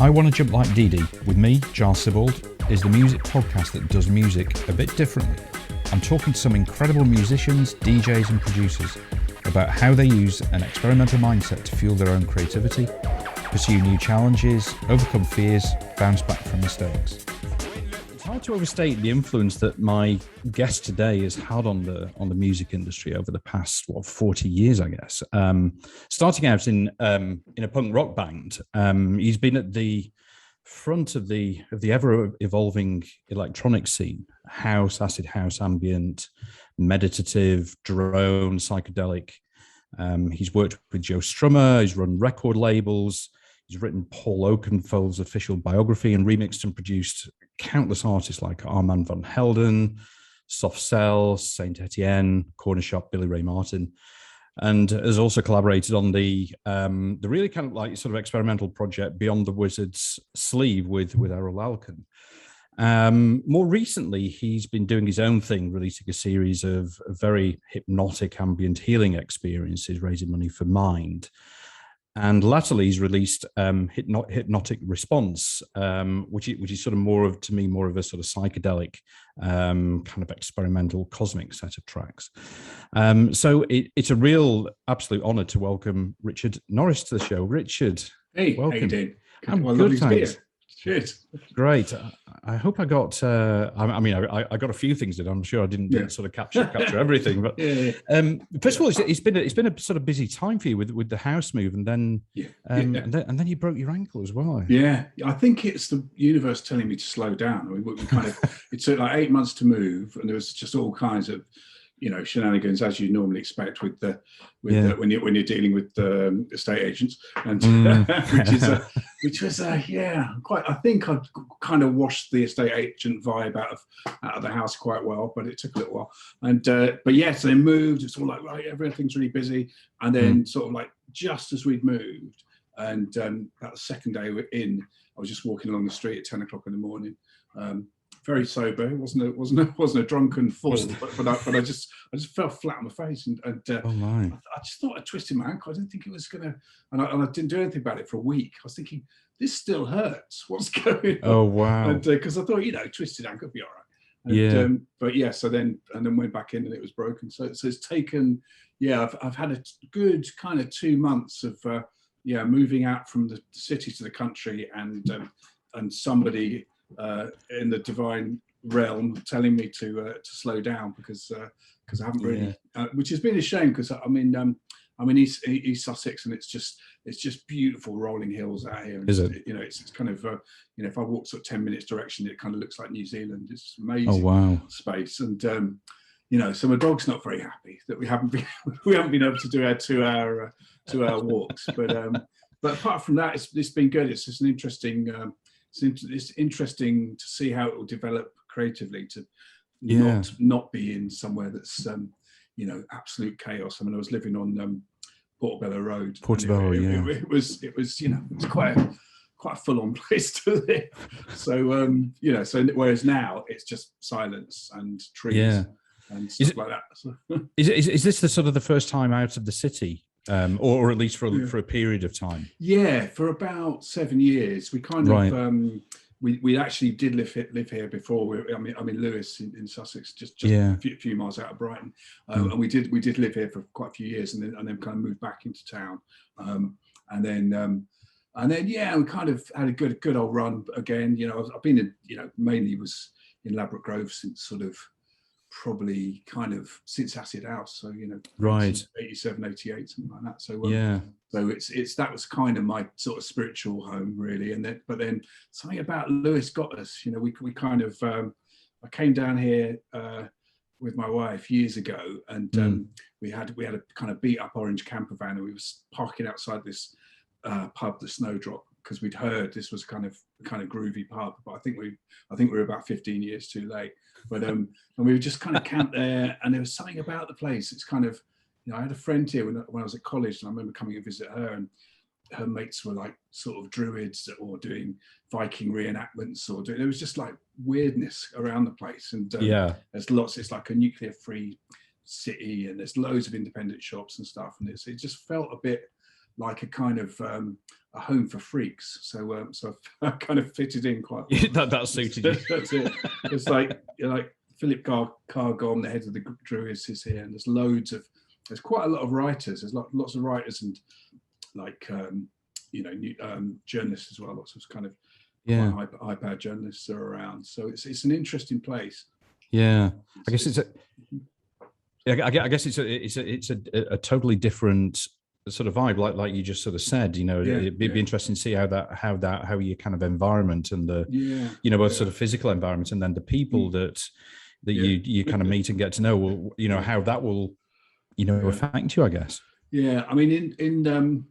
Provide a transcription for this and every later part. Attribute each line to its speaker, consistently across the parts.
Speaker 1: I Want to Jump Like Dee Dee, with me, Giles Sibbald, is the music podcast that does music a bit differently. I'm talking to some incredible musicians, DJs and producers about how they use an experimental mindset to fuel their own creativity, pursue new challenges, overcome fears, bounce back from mistakes. It's hard to overstate the influence that my guest today has had on the music industry over the past 40 years, I guess. Starting out in a punk rock band, he's been at the front of the ever evolving electronic scene: house, acid house, ambient, meditative, drone, psychedelic. He's worked with Joe Strummer. He's run record labels. He's written Paul Oakenfold's official biography and remixed and produced countless artists like Armand van Helden, Soft Cell, St Etienne, Cornershop, Billie Ray Martin, and has also collaborated on the really kind of like sort of experimental project Beyond the Wizard's Sleeve with Erol Alkan. More recently, he's been doing his own thing, releasing a series of very hypnotic ambient healing experiences, raising money for Mind. And latterly, he's released Hypnotic Response, which is sort of more of a sort of psychedelic, kind of experimental cosmic set of tracks. So it's a real absolute honor to welcome Richard Norris to the show. Richard,
Speaker 2: hey,
Speaker 1: welcome.
Speaker 2: How you doing?
Speaker 1: I'm good, thanks.
Speaker 2: Cheers.
Speaker 1: Great. I hope I got. I got a few things in. I'm sure I didn't sort of capture everything. But first of all, it's been a sort of busy time for you with the house move, and then and then you broke your ankle as well.
Speaker 2: Yeah, I think it's the universe telling me to slow down. I mean, we kind of it took like 8 months to move, and there was just all kinds of shenanigans, as you normally expect when you're dealing with estate agents, and which was quite. I think I've kind of washed the estate agent vibe out of the house quite well, but it took a little while. And but yes, they moved. It's all like, right, everything's really busy, and then sort of like just as we'd moved, and that second day we're in, I was just walking along the street at 10 o'clock in the morning. Very sober. It wasn't a drunken fall, but I just fell flat on my face, and
Speaker 1: oh my!
Speaker 2: I just thought I twisted my ankle. I didn't think it was gonna, and I didn't do anything about it for a week. I was thinking, this still hurts. What's going on?
Speaker 1: Oh wow!
Speaker 2: And because I thought, twisted ankle would be all right. And, but yeah, so then went back in and it was broken. So it's taken. Yeah, I've had a good kind of 2 months of moving out from the city to the country, and somebody in the divine realm telling me to slow down because I haven't really, which has been a shame because I'm in East Sussex, and it's just beautiful rolling hills out here. And
Speaker 1: is it?
Speaker 2: It's kind of if I walk sort of 10 minutes direction, it kind of looks like New Zealand. It's amazing.
Speaker 1: Oh wow!
Speaker 2: Space, and so my dog's not very happy that we haven't been able to do our 2-hour walks, but apart from that, it's been good. It's just an interesting. It's interesting to see how it will develop creatively to not be in somewhere that's absolute chaos. I mean, I was living on Portobello Road.
Speaker 1: Portobello,
Speaker 2: it was quite a full-on place to live. So so whereas now it's just silence and trees and stuff like that. So.
Speaker 1: Is this the sort of the first time out of the city? Or at least for a period of time. Yeah,
Speaker 2: for about 7 years. We kind of we actually did live here before. I'm in Lewes in Sussex, just a few miles out of Brighton, and we did live here for quite a few years, and then kind of moved back into town, and then we kind of had a good old run again. I've been in mainly was in Ladbroke Grove since sort of. Probably kind of since Acid House, so 87, 88, something like that. So so it's that was kind of my sort of spiritual home, really. And then something about Lewes got us. We kind of I came down here with my wife years ago, and we had a kind of beat up orange camper van, and we was parking outside this pub, the Snowdrop, because we'd heard this was kind of groovy pub, but I think we were about 15 years too late. But and we were just kind of camped there, and there was something about the place. It's kind of, I had a friend here when I was at college, and I remember coming to visit her, and her mates were like sort of druids or doing Viking reenactments, there was just like weirdness around the place. And there's lots. It's like a nuclear-free city, and there's loads of independent shops and stuff, and it just felt a bit like a kind of a home for freaks. So so I kind of fitted in quite well.
Speaker 1: Yeah, that suited you.
Speaker 2: That's it. It's like, like Philip Cargon, the head of the Druids, is here, and there's quite a lot of writers. There's lots of writers and like journalists as well. Lots of kind of high-powered journalists are around. So it's an interesting place.
Speaker 1: Yeah, I guess it's a totally different sort of vibe, like you just sort of said. It'd be interesting to see how your kind of environment and the both sort of physical environment and then the people that you kind of meet and get to know. How that will affect you, I guess.
Speaker 2: Yeah, I mean, in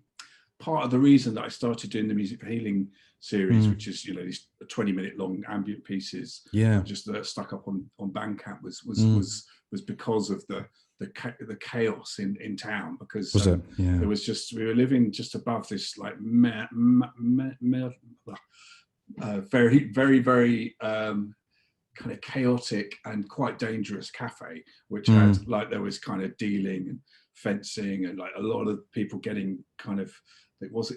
Speaker 2: part of the reason that I started doing the Music for Healing series, which is these 20-minute long ambient pieces, just stuck up on Bandcamp, was because of the chaos in town, because there was we were living just above this like very very very kind of chaotic and quite dangerous cafe, which had there was kind of dealing and fencing and like a lot of people getting kind of, it was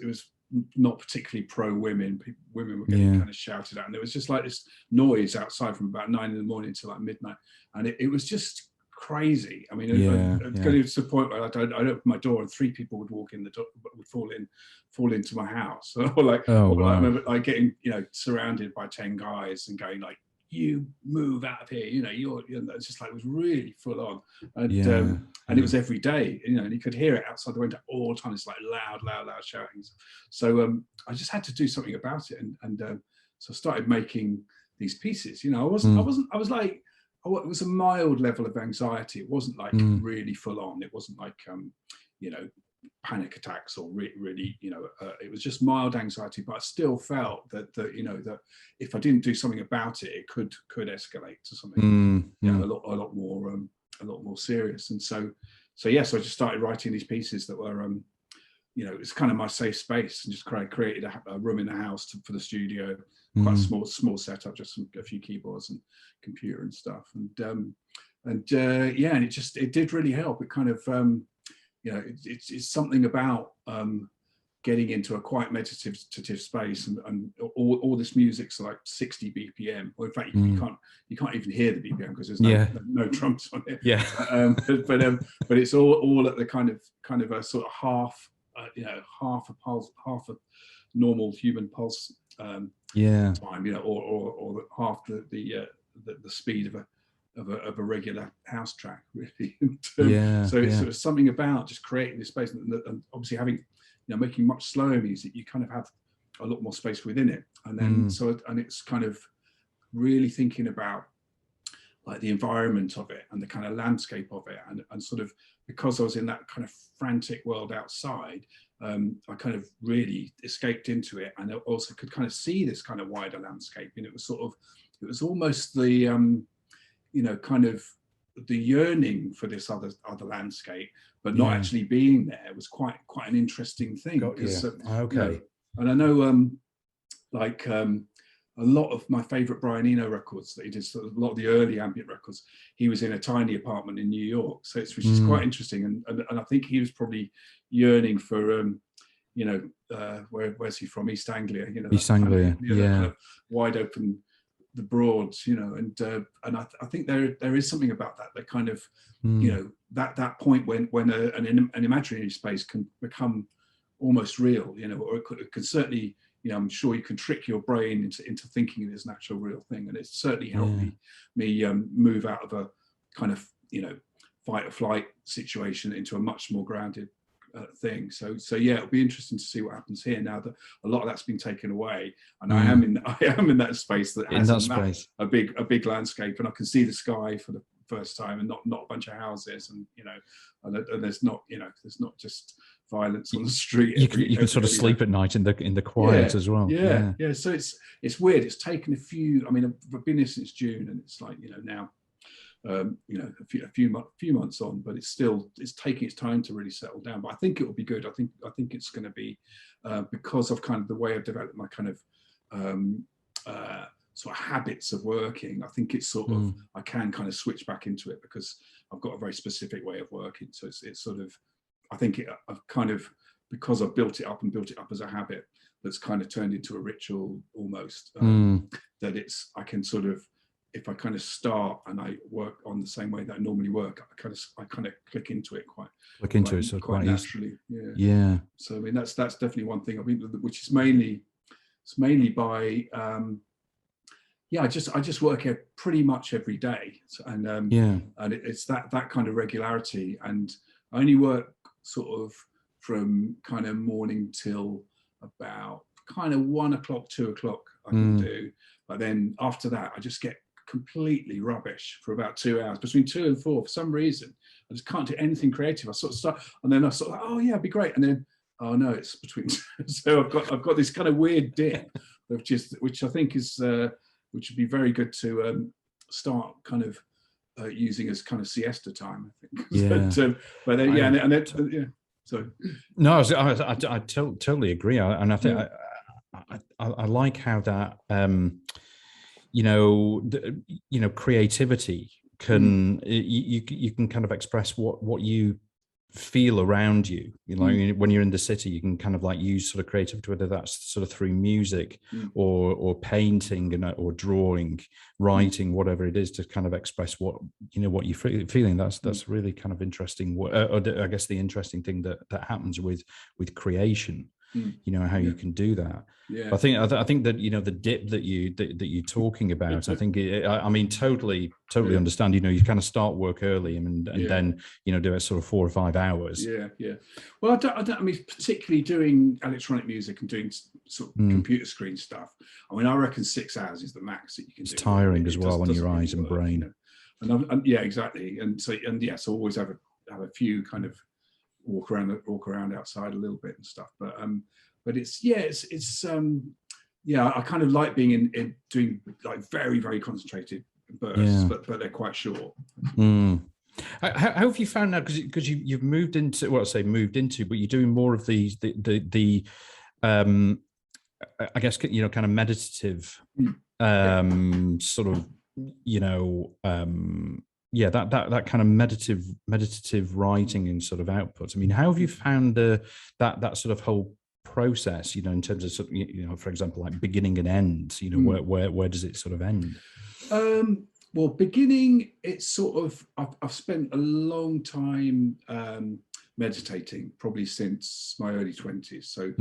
Speaker 2: not particularly pro women. Women were getting kind of shouted at, and there was just like this noise outside from about 9 in to like midnight, and it was just crazy. I mean, going to the point where I'd open my door and 3 people would walk in the door, would fall into my house. Or like, I remember like getting surrounded by 10 guys and going like, "You move out of here!" It's just like, it was really full on, and it was every day, and you could hear it outside the window all the time. It's like loud shouting. So I just had to do something about it, and so I started making these pieces. I was like, it was a mild level of anxiety. It wasn't like really full on. It wasn't like panic attacks or really it was just mild anxiety, but I still felt that if I didn't do something about it, it could escalate to something a lot more serious. And so I just started writing these pieces that were it's kind of my safe space, and just created a room in the house for the studio, quite a small setup, just a few keyboards and computer and stuff, and it did really help. It kind of it's something about getting into a quite meditative space, and all this music's like 60 BPM, or in fact you can't even hear the BPM because there's no drums on it. But it's all at the kind of a sort of half a pulse, half a normal human pulse time, or half the speed of a regular house track, really. So it's sort of something about just creating this space, and obviously having making much slower music, you kind of have a lot more space within it, and then and it's kind of really thinking about like the environment of it and the kind of landscape of it, and sort of, because I was in that kind of frantic world outside, I kind of really escaped into it, and I also could kind of see this kind of wider landscape, and it was almost the kind of the yearning for this other landscape, but not actually being there, was quite an interesting thing. And I know a lot of my favorite Brian Eno records that he did, a lot of the early ambient records, he was in a tiny apartment in New York, which is quite interesting, and I think he was probably yearning for where's he from? East Anglia,
Speaker 1: East Anglia,
Speaker 2: kind of wide open, the Broads, and I think there is something about that kind of that point when an imaginary space can become almost real, or it could certainly, I'm sure you can trick your brain into thinking it is an actual real thing, and it's certainly helped me move out of a kind of fight or flight situation into a much more grounded thing. So it'll be interesting to see what happens here now that a lot of that's been taken away, and I am in that space that has a big landscape, and I can see the sky for the first time, and not a bunch of houses, and and there's not just violence on the street.
Speaker 1: You can sort of sleep at night in the quiet as well.
Speaker 2: So it's weird. It's taken a few. I mean, I've been here since June, and it's like now. A few months on, but it's taking its time to really settle down. But I think it will be good. I think it's going to be because of kind of the way I've developed my kind of sort of habits of working. I think it's sort of I can kind of switch back into it because I've got a very specific way of working. So it's sort of, I think I've kind of because I've built it up as a habit that's kind of turned into a ritual almost, that I can sort of, if I kind of start and I work on the same way that I normally work, I kind of click into it quite naturally. Yeah. So I mean, that's definitely one thing. I mean, which is mainly by I just work here pretty much every day, and it's that kind of regularity, and I only work sort of from kind of morning till about kind of 1 o'clock, 2 o'clock I can do, but then after that I just get completely rubbish for about 2 hours, between 2 and 4. For some reason I just can't do anything creative. I sort of start, and then I sort of like, oh yeah, it'd be great, and then oh no, it's between so I've got this kind of weird dip which I think is which would be very good to start kind of using as kind of siesta time, I think. So
Speaker 1: no, I totally agree, and I think I like how that creativity can you can kind of express what you feel around you. When you're in the city, you can kind of like use sort of creativity, whether that's sort of through music or painting or drawing, writing, whatever it is, to kind of express what you're feeling. That's really kind of interesting. I guess the interesting thing that happens with creation, how you can do that. I think that the dip that you're talking about, I think I mean totally understand. You kind of start work early and then do it sort of 4 or 5 hours.
Speaker 2: Well, I mean, particularly doing electronic music and doing sort of computer screen stuff, I mean, I reckon 6 hours is the max that you can do.
Speaker 1: It's tiring as well on your eyes and brain.
Speaker 2: And yeah, exactly. So always have a few kind of walk around outside a little bit and stuff, but it's I kind of like being in doing like very, very concentrated bursts, but they're quite short.
Speaker 1: How have you found now, because you've moved into, well, I say moved into, but you're doing more of the I guess kind of meditative sort of that kind of meditative writing and sort of output. I mean, how have you found that sort of whole process, in terms of sort of, for example, like beginning and end, where does it sort of end?
Speaker 2: Well, beginning, it's sort of, I've spent a long time meditating, probably since my early 20s. So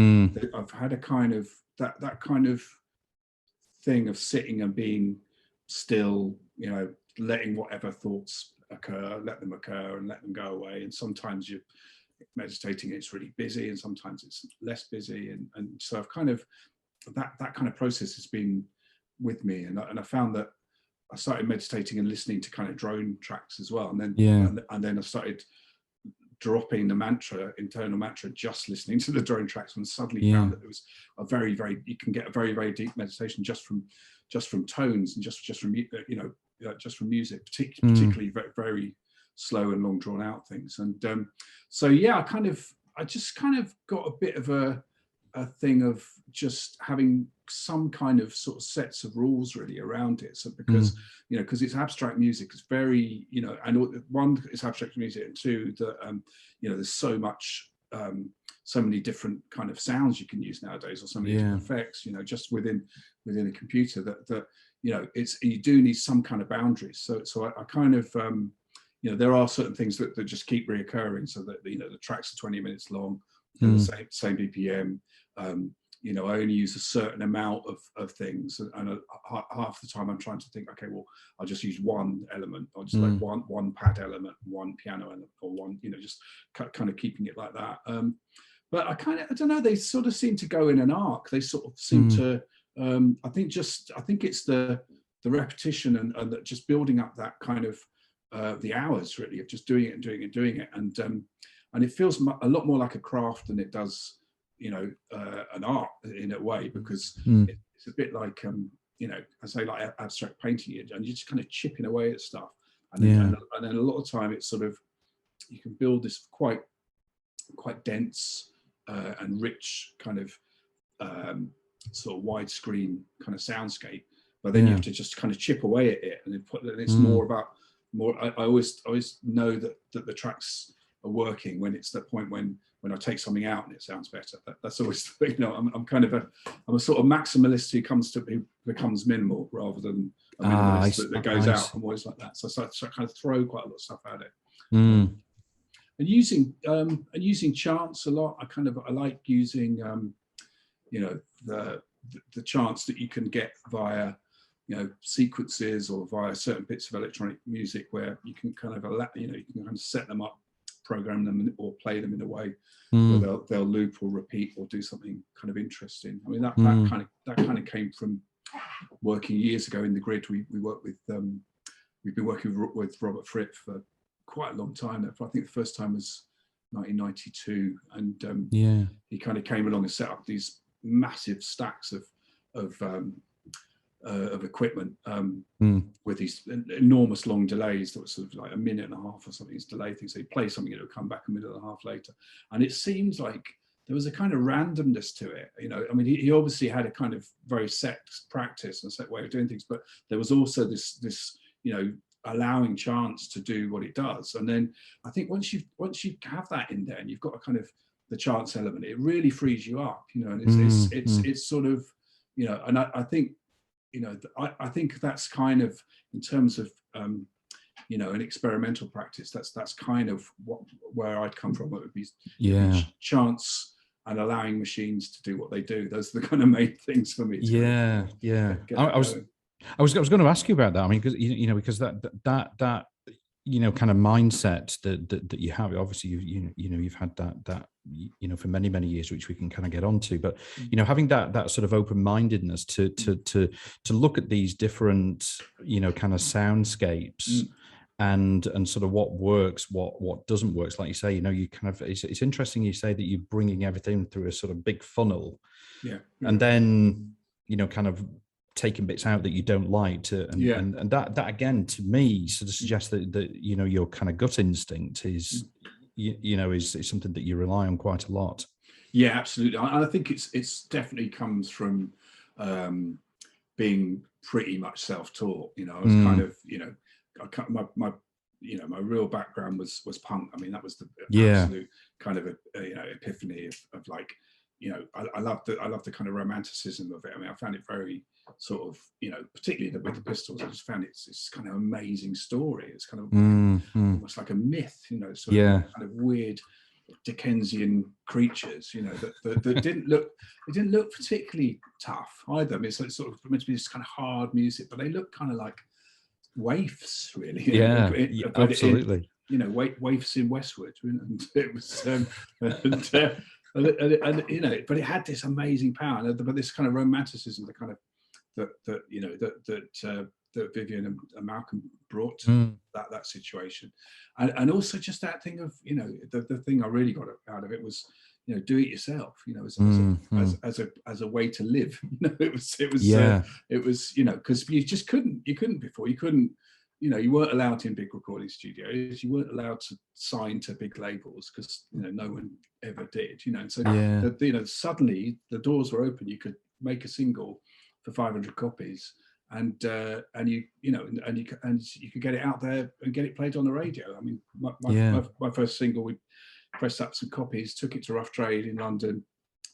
Speaker 2: I've had a kind of that kind of thing of sitting and being still, letting whatever thoughts let them occur and let them go away. And sometimes you're meditating, it's really busy, and sometimes it's less busy. And so I've kind of, that kind of process has been with me. And I found that I started meditating and listening to kind of drone tracks as well. And then I started dropping the internal mantra, just listening to the drone tracks, and suddenly found that there was a very, very, you can get a very, very deep meditation just from tones and just from just from music, particularly very, very slow and long drawn out things. And I just kind of got a bit of a thing of just having some kind of sort of sets of rules really around it. So because it's abstract music, it's very, and one, it's abstract music, and two, that there's so much so many different kind of sounds you can use nowadays, or so many different effects, just within a computer, that you do need some kind of boundaries. So I kind of there are certain things that just keep reoccurring, so that the tracks are 20 minutes long, the same BPM. I only use a certain amount of things, and half the time I'm trying to think, okay, well, I'll just use one element, or just like one pad element, one piano element, or one, just kind of keeping it like that. But I don't know, they sort of seem to go in an arc. They sort of seem to, I think it's the repetition and just building up that kind of the hours really of just doing it, and it feels a lot more like a craft than it does, an art in a way, because it's a bit like I say, like abstract painting, and you're just kind of chipping away at stuff, and then a lot of time it's sort of, you can build this quite dense and rich kind of sort of widescreen kind of soundscape, but then you have to just kind of chip away at it, and it's more. I always know that the tracks are working when it's that point when when I take something out and it sounds better. That's always, you know, I'm a sort of maximalist who becomes minimal rather than a minimalist that goes out. I'm always like that. So I kind of throw quite a lot of stuff at it. And using chants a lot. I like using you know, the chants that you can get via, you know, sequences or via certain bits of electronic music where you can kind of you know, you can kind of set them up, program them, or play them in a way where they'll loop or repeat or do something kind of interesting. I mean, that kind of came from working years ago in the Grid. We worked with we've been working with Robert Fripp for quite a long time. I think the first time was 1992, and he kind of came along and set up these massive stacks of equipment with these enormous long delays that were sort of like a minute and a half or something. These delay things. So he'd play something, it would come back a minute and a half later, and it seems like there was a kind of randomness to it. You know, I mean, he obviously had a kind of very set practice and set way of doing things, but there was also this you know, allowing chance to do what it does. And then I think once you have that in there and you've got a kind of the chance element, it really frees you up. You know, and it's sort of, you know, and I think, you know, I think that's kind of, in terms of you know, an experimental practice, that's kind of where I'd come from. It would be chance and allowing machines to do what they do. Those are the kind of main things for me.
Speaker 1: I was going to ask you about that. I mean, because you know, because that you know, kind of mindset that you have. Obviously, you've had that you know, for many years, which we can kind of get onto. But you know, having that sort of open-mindedness to look at these different, you know, kind of soundscapes. And sort of what works, what doesn't work. Like you say, you know, you kind of, it's interesting you say that you're bringing everything through a sort of big funnel, and then, you know, kind of taking bits out that you don't like and that again, to me, sort of suggests that you know, your kind of gut instinct is you know, is something that you rely on quite a lot.
Speaker 2: Yeah, absolutely. I think it's definitely comes from being pretty much self-taught. You know, I was kind of, you know, my you know, my real background was punk. I mean, that was the absolute kind of you know, epiphany of like, you know, I love the kind of romanticism of it. I mean, I found it very sort of, you know, particularly with the Pistols, I just found it's kind of amazing story. It's kind of almost like a myth, you know, sort of kind of weird Dickensian creatures, you know, that didn't look particularly tough either. I mean, it's sort of meant to be this kind of hard music, but they look kind of like waifs, really.
Speaker 1: Absolutely.
Speaker 2: You know, waifs in Westwood, and it was and you know, but it had this amazing power, but this kind of romanticism, the kind of that you know that Vivian and Malcolm brought to that situation, and also just that thing of, you know, the thing I really got out of it was, you know, do it yourself, you know, as a way to live. You know, it was you know, because you just couldn't before, you know, you weren't allowed in big recording studios, you weren't allowed to sign to big labels because, you know, no one ever did, you know. And so you know, suddenly the doors were open. You could make a single for 500 copies, and you know, and you could get it out there and get it played on the radio. I mean, my first single, we pressed up some copies, took it to Rough Trade in London.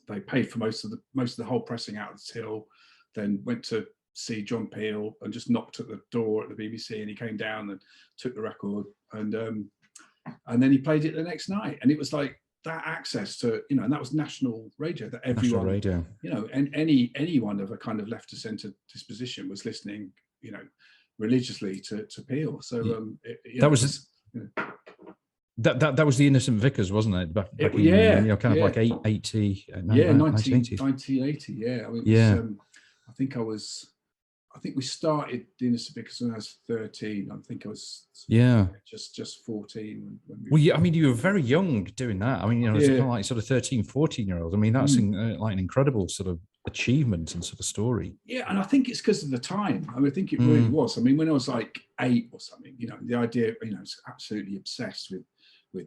Speaker 2: They paid for most of the whole pressing out of the till. Then went to see John Peel and just knocked at the door at the BBC, and he came down and took the record, and then he played it the next night, and it was like that access to, you know, and that was national radio that everyone, you know, and anyone of a kind of left to centre disposition was listening, you know, religiously to Peel. So that was
Speaker 1: that was the Innocent Vicars, wasn't it? Back in, you know, kind of like 1980.
Speaker 2: Yeah, I mean, I think we started the Innocent Vicars when I was 13. I think I was just 14.
Speaker 1: Well, yeah, I mean, you were very young doing that. I mean, you know, it's kind of like sort of 13, 14-year-olds. I mean, that's like an incredible sort of achievement and sort of story.
Speaker 2: Yeah, and I think it's because of the time. I mean, I think it really was. I mean, when I was like 8 or something, you know, the idea, you know, I was absolutely obsessed with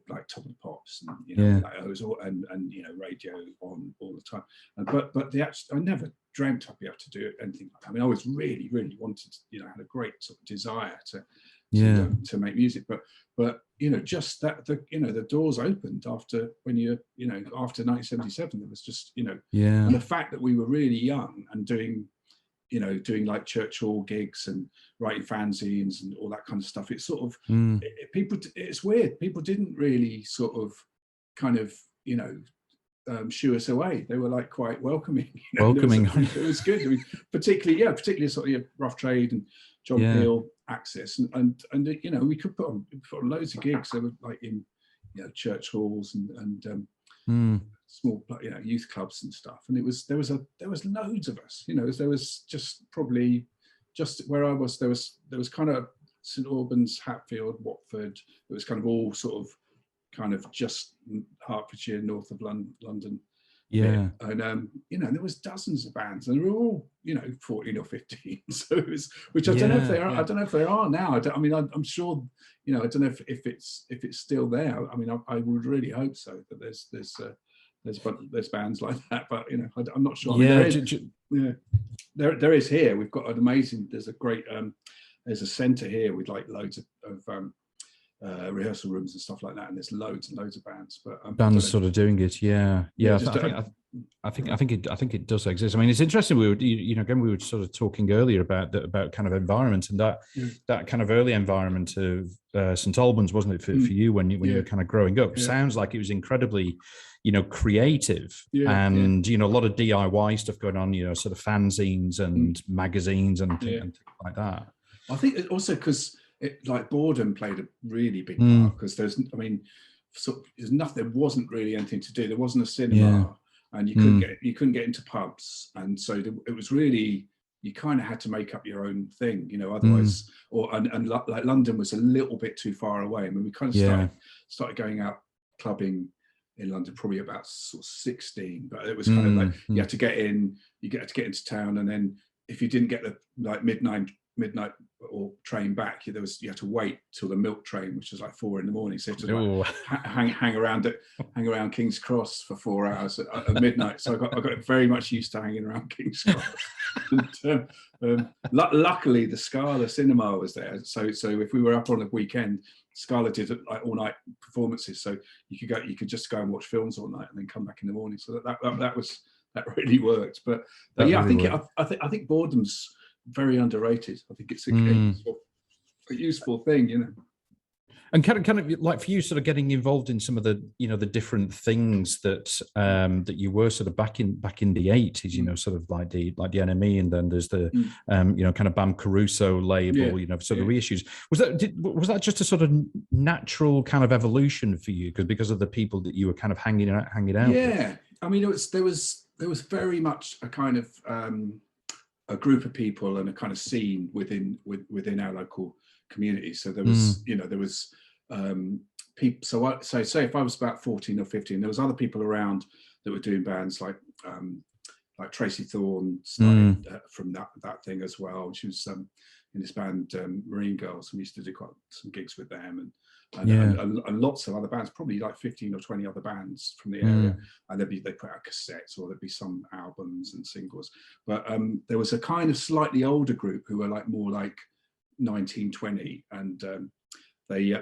Speaker 2: like Top of the Pops, and, you know, like I was and you know, radio on all the time. But I never dreamt I'd be able to do anything like that. I mean, I was really wanted, you know, had a great sort of desire to to make music. But just that the doors opened after after 1977. There was just and the fact that we were really young and doing like church hall gigs and writing fanzines and all that kind of stuff. It's sort of it's weird. People didn't really sort of kind of shoo us away. They were like quite welcoming. It was good. I mean, particularly sort of Rough Trade and John Peel Axis, and we could put on loads of gigs. They were like in church halls and small youth clubs and stuff. And there was loads of us. There was probably where I was. There was kind of St Albans, Hatfield, Watford. It was kind of all sort of just Hertfordshire, north of London. Yeah. And there was dozens of bands, and they were all 14 or 15. So it was, which I don't know if they are. I don't know if they are now. I'm sure. I don't know if it's still there. I mean, I would really hope so. That there's bands like that, but I'm not sure. There is here. We've got an amazing. There's a great. There's a centre here with like loads of rehearsal rooms and stuff like that, and there's loads and loads of bands. But
Speaker 1: bands sort of doing it, I think it does exist. I mean, it's interesting. We were sort of talking earlier about kind of environment, and that kind of early environment of St Albans, wasn't it for you when you were kind of growing up? Sounds like it was incredibly creative, and a lot of DIY stuff going on. Sort of fanzines and magazines and things like that.
Speaker 2: I think also because like boredom played a really big part, because there wasn't really anything to do. There wasn't a cinema, and you couldn't get into pubs, and so it was really, you kind of had to make up your own thing, otherwise, like London was a little bit too far away. I mean, we kind of started going out clubbing in London probably about sort of 16, but it was kind of like you had to get into town, and then if you didn't get the like midnight or train back, you had to wait till the milk train, which was like 4 a.m. So you had to hang around King's Cross for 4 hours at midnight. So I got very much used to hanging around King's Cross. And, luckily, the Scala cinema was there. So if we were up on a weekend, Scala did like all night performances. So you could just go and watch films all night and then come back in the morning. So that really worked. But yeah, I think boredom's very underrated. I think it's a useful thing,
Speaker 1: And kind of like for you, sort of getting involved in some of the the different things that that you were sort of back in the 80s, sort of like the NME, and then there's the kind of Bam Caruso label, sort of reissues. Was that just a sort of natural kind of evolution for you because of the people that you were kind of hanging out
Speaker 2: with? I mean, there was very much a kind of a group of people and a kind of scene within our local community. So there was people. So say if I was about 14 or 15, there was other people around that were doing bands like Tracy Thorn started from that thing as well. She was in this band Marine Girls, and we used to do quite some gigs with them, and lots of other bands, probably like 15 or 20 other bands from the area. And they put out cassettes, or there'd be some albums and singles. But there was a kind of slightly older group who were like more like 19, 20, and they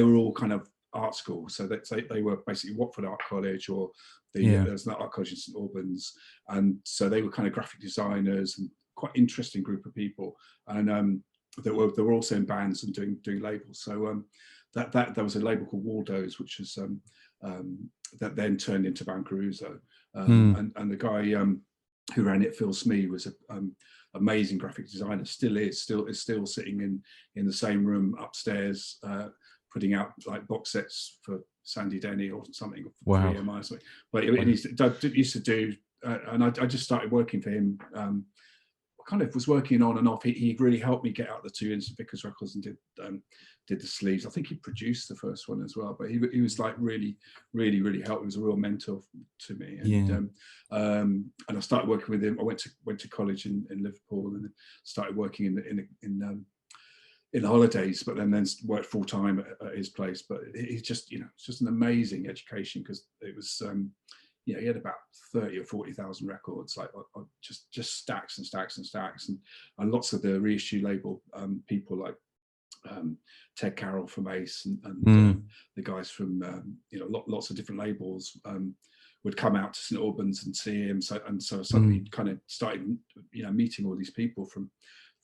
Speaker 2: were all kind of art school. So they were basically Watford Art College, or there's an art college in St Albans, and so they were kind of graphic designers and quite interesting group of people. And they were also in bands and doing labels. So that there was a label called Waldo's, which was that then turned into Bam Caruso, and the guy who ran it, Phil Smee, was an amazing graphic designer. Is still sitting in the same room upstairs, putting out like box sets for Sandy Denny or something.
Speaker 1: Wow.
Speaker 2: or something. But he used to do, and I just started working for him. Kind of was working on and off. He really helped me get out the 2 Innocent Vicars records and did the sleeves. I think he produced the first one as well, but he was like really helped. He was a real mentor to me. And I started working with him. I went to college in Liverpool, and then started working in the holidays, but then worked full time at his place. But it's just it's just an amazing education, because it was he had about 30 or 40,000 records, like just stacks and stacks and stacks, and lots of the reissue label people like Ted Carroll from Ace and the guys from lots of different labels would come out to St Albans and see him. So suddenly kind of started meeting all these people from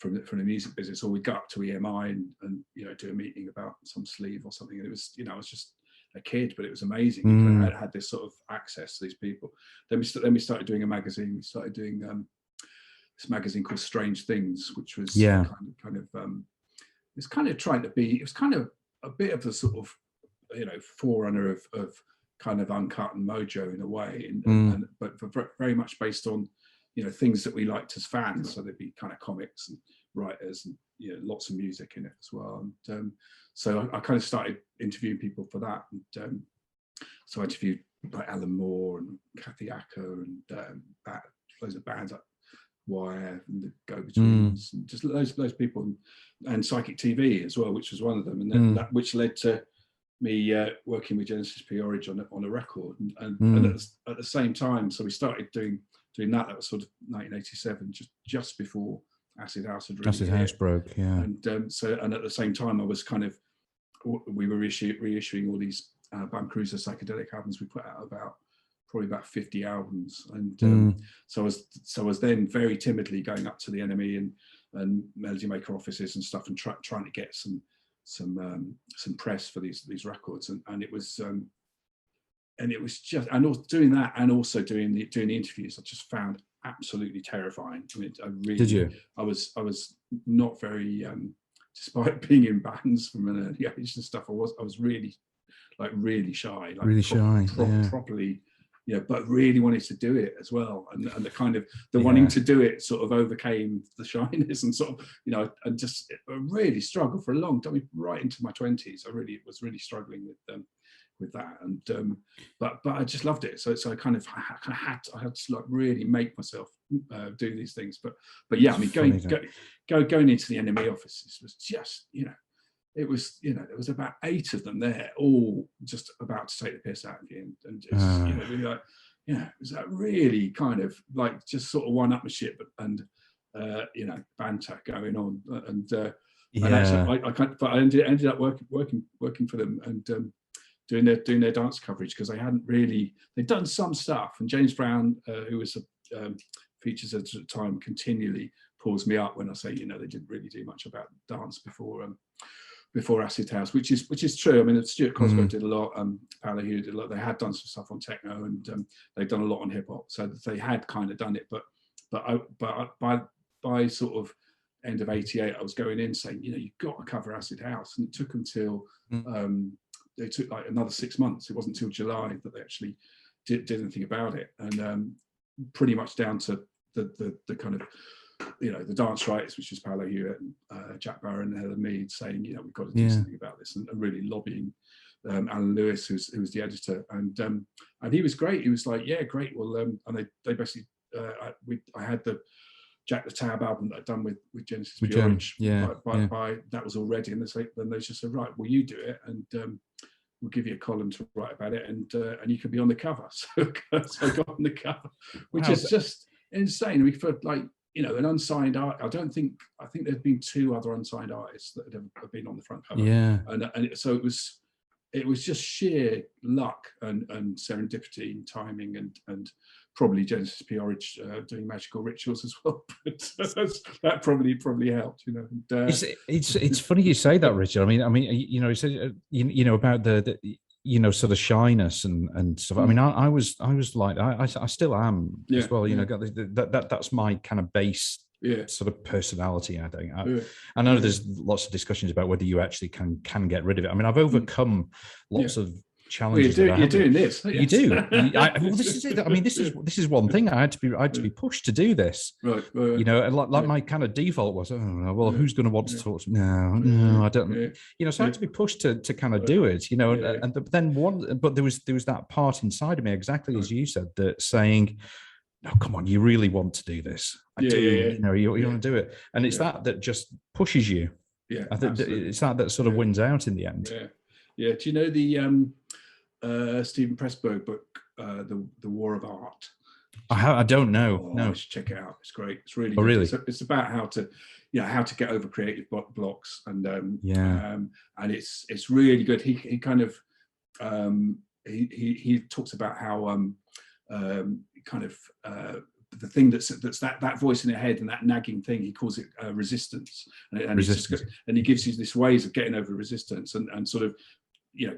Speaker 2: the music business, or we'd go up to EMI and do a meeting about some sleeve or something. And it was I was just a kid, but it was amazing. You kind of had this sort of access to these people. Then we started doing a magazine. We started doing this magazine called Strange Things, which was kind of it's kind of trying to be. It was kind of a bit of the sort of forerunner of kind of Uncut and Mojo in a way, but very much based on things that we liked as fans. So there'd be kind of comics and writers and lots of music in it as well. And so I kind of started interviewing people for that. And so I interviewed like Alan Moore and Kathy Acker and loads of bands like Wire and the Go-Betweens and just those people, and Psychic TV as well, which was one of them, and then that which led to me working with Genesis P. Orridge on a record, and at the same time, so we started doing that. That was sort of 1987, just before Acid House had really
Speaker 1: Acid House broke, yeah.
Speaker 2: And and at the same time, I was we were reissuing all these Bam Caruso psychedelic albums. We put out probably about 50 albums, and so I was then very timidly going up to the NME and Melody Maker offices and stuff, and trying to get some press for these records, and it was just, and also doing that, and also doing the interviews, I just found absolutely terrifying. I mean,
Speaker 1: Did you?
Speaker 2: I was not very despite being in bands from an early age and stuff. I was really shy, properly. Yeah, but really wanted to do it as well, and the kind of the wanting to do it sort of overcame the shyness, and sort of and just really struggled for a long time, right into my 20s. I was really struggling with that, and but I just loved it. So I kind of had to like really make myself do these things. But yeah, I mean, going into the NME offices was just it was there was about 8 of them there, all just about to take the piss out of you, and just really like it was that really kind of like just sort of one-upmanship and banter going on, and actually I ended up working for them and doing their dance coverage, because they'd done some stuff, and James Brown, who was features at the time, continually pulls me up when I say they didn't really do much about dance before Acid House, which is true. I mean, Stuart Cosgrove did a lot, Paolo Hugh did a lot. They had done some stuff on techno, and they'd done a lot on hip hop, so they had kind of done it. But by sort of end of '88, I was going in saying, you've got to cover Acid House, and it took until they took like another 6 months. It wasn't until July that they actually did anything about it, and pretty much down to the kind of the dance writers, which is Paolo Hewitt and Jack Barron and Helen Mead, saying we've got to do something about this, and really lobbying Alan Lewis, who was the editor, and he was great. He was like, yeah, great. Well, and they basically I had the Jack the Tab album that I'd done with Genesis P. Orridge. By that was all ready, and then they just said, right, well, you do it, and we'll give you a column to write about it, and you can be on the cover. So I got on the cover, which is just insane. We for like an unsigned art. I think there'd been 2 other unsigned artists that have been on the front cover. Yeah, and so it was just sheer luck and serendipity and timing, and probably Genesis P. Orridge doing magical rituals as well. But that probably helped, And,
Speaker 1: it's funny you say that, Richard. I mean, you said about the sort of shyness and stuff. I mean, I was like, I still am as well. That's my kind of base sort of personality. I think. I know there's lots of discussions about whether you actually can get rid of it. I mean, I've overcome lots of challenges.
Speaker 2: Well, you're doing this.
Speaker 1: You do. Well, this is it. I mean, this is one thing. I had to be pushed to do this. Right. And like my kind of default was, well, who's going to want to talk to me? No, I don't. So I had to be pushed to kind of do it. But then there was that part inside of me, exactly as you said, that saying, no, come on, you really want to do this. I do. You want to do it, and it's that just pushes you. Yeah, I think it's that sort of wins out in the end.
Speaker 2: Yeah. Do you know the Stephen Pressburg book, The War of Art?
Speaker 1: I don't know.
Speaker 2: Oh,
Speaker 1: no,
Speaker 2: you should check it out. It's great. It's really
Speaker 1: oh,
Speaker 2: good.
Speaker 1: really?
Speaker 2: It's about how to get over creative blocks, and and it's really good. He kind of he talks about how the thing that's that voice in your head and that nagging thing, he calls it resistance, and
Speaker 1: Resistance.
Speaker 2: and he gives you this ways of getting over resistance, and sort of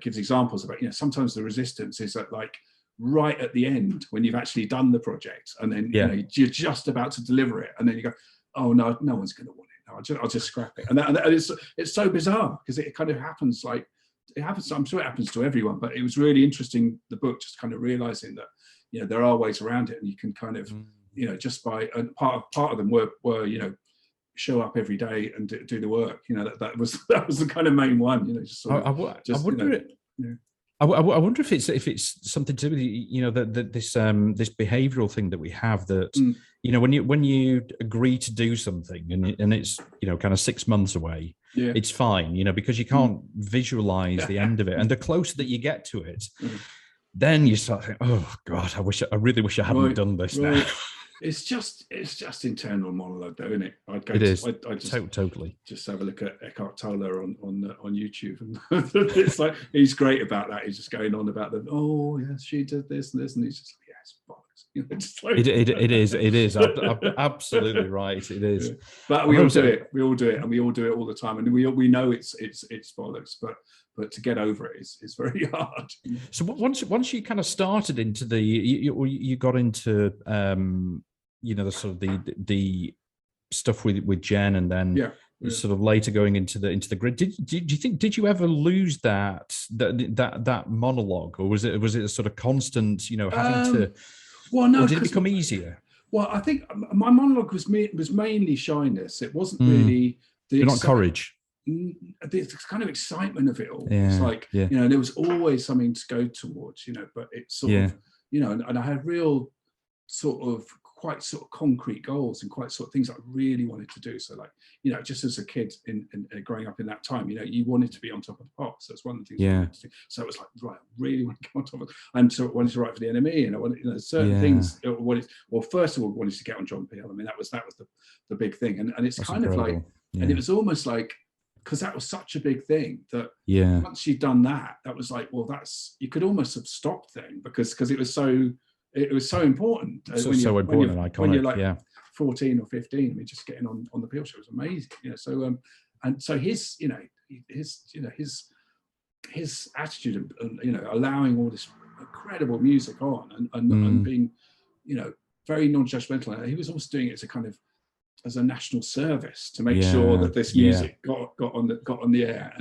Speaker 2: gives examples about sometimes the resistance is at like right at the end when you've actually done the project, and then you're just about to deliver it, and then you go, oh no one's going to want it. I'll just scrap it, and it's so bizarre because it kind of happens like it happens. I'm sure it happens to everyone, but it was really interesting, the book, just kind of realizing that there are ways around it, and you can kind of just by, and part of them were show up every day and do the work. That was the kind of main one.
Speaker 1: I wonder if it's something to do with this behavioural thing that we have, that when you agree to do something and it's kind of 6 months away, it's fine, because you can't visualize the end of it, and the closer that you get to it, then you start thinking, oh God, I really wish I hadn't done this now.
Speaker 2: It's just internal monologue, though, isn't it? I'd
Speaker 1: totally
Speaker 2: just have a look at Eckhart Tolle on YouTube, and it's like he's great about that. He's just going on about them. Oh yes, she did this and this, and he's just like, yes, bollocks.
Speaker 1: It is absolutely right. It is.
Speaker 2: Yeah. But we all do it. We all do it, and we all do it all the time, and we know it's bollocks, but to get over it is very hard.
Speaker 1: So once you kind of started into you got into the sort of the stuff with Jen, and then sort of later going into the grid. Did you ever lose that monologue, or was it a sort of constant having to?
Speaker 2: Well, no.
Speaker 1: Or did it become easier?
Speaker 2: Well, I think my monologue was mainly shyness. It wasn't really
Speaker 1: not courage.
Speaker 2: The kind of excitement of it all.
Speaker 1: Yeah,
Speaker 2: it's like there was always something to go towards, but it's sort of and I had real sort of quite sort of concrete goals and quite sort of things I really wanted to do. So like just as a kid in growing up in that time, you wanted to be on top of the pops. That's one of the things I wanted to do. So it was like, right, I really want to go on top of it. And so I wanted to write for the NME, and I wanted certain things. Well, first of all, wanted to get on John Peel. I mean, that was the big thing, and it's kind of like, and it was almost like, because that was such a big thing that once you'd done that was like, well, you could almost have stopped then, because it was so important.
Speaker 1: So important and iconic. When you're like
Speaker 2: 14 or 15, I mean, just getting on the Peel show was amazing. So and so his attitude and allowing all this incredible music on and being very non-judgmental. He was almost doing it as a kind of as a national service to make sure that this music got on the air,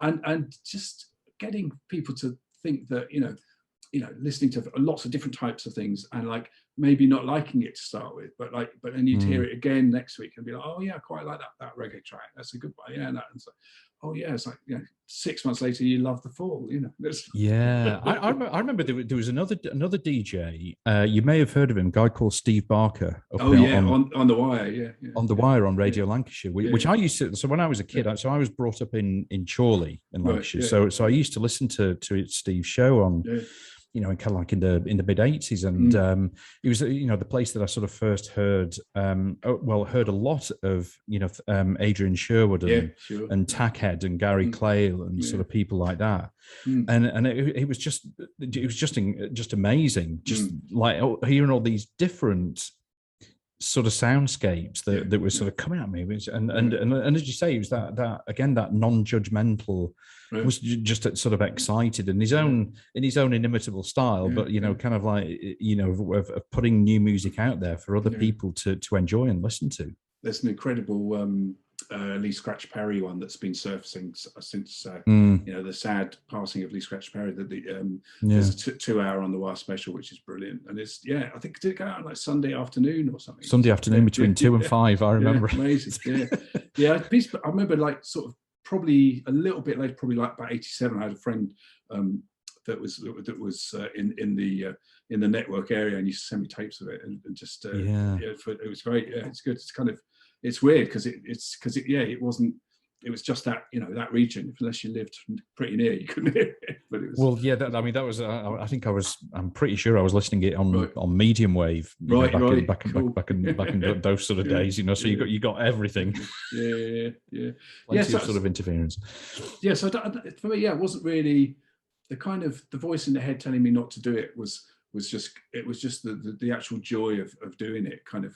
Speaker 2: and just getting people to think that listening to lots of different types of things, and like maybe not liking it to start with, but then you'd hear it again next week and be like, oh yeah, I quite like that reggae track, that's a good one, and so, oh yeah, it's like 6 months later you love The Fall,
Speaker 1: I remember there was another DJ, you may have heard of him, a guy called Steve Barker.
Speaker 2: On the Wire,
Speaker 1: on the Wire on Radio Lancashire, which I used to. So when I was a kid, so I was brought up in Chorley in Lancashire, so I used to listen to Steve's show on. Kind of like in the mid 80s, and it was the place that I sort of first heard heard a lot of Adrian Sherwood and Tackhead and Gary Clayle and sort of people like that, and it was just amazing, just like hearing all these different sort of soundscapes that were sort of coming at me, and as you say, it was that again, that non-judgmental, was just sort of excited in his own inimitable style, but kind of like of putting new music out there for other people to enjoy and listen to.
Speaker 2: There's an incredible Lee Scratch Perry one that's been surfacing since the sad passing of Lee Scratch Perry. There's a 2 hour on the Wire special, which is brilliant, and it's I think did it go out on like Sunday afternoon or something?
Speaker 1: Sunday afternoon between 2 and 5, I remember.
Speaker 2: Amazing. I remember like sort of probably a little bit later, probably like about 87. I had a friend that was in the network area and used to send me tapes of it, and just it was great. It's good. It's kind of, it's weird because it wasn't it was just that, you know, that region. Unless you lived pretty near, you couldn't hear it. But it was, well,
Speaker 1: yeah. That was. I'm pretty sure I was listening to it on medium wave. Back in those sort of days. You know, so you got everything.
Speaker 2: Yeah.
Speaker 1: Plenty of sort of interference.
Speaker 2: Yeah. So for me, it wasn't really the kind of the voice in the head telling me not to do it. It was just the actual joy of doing it kind of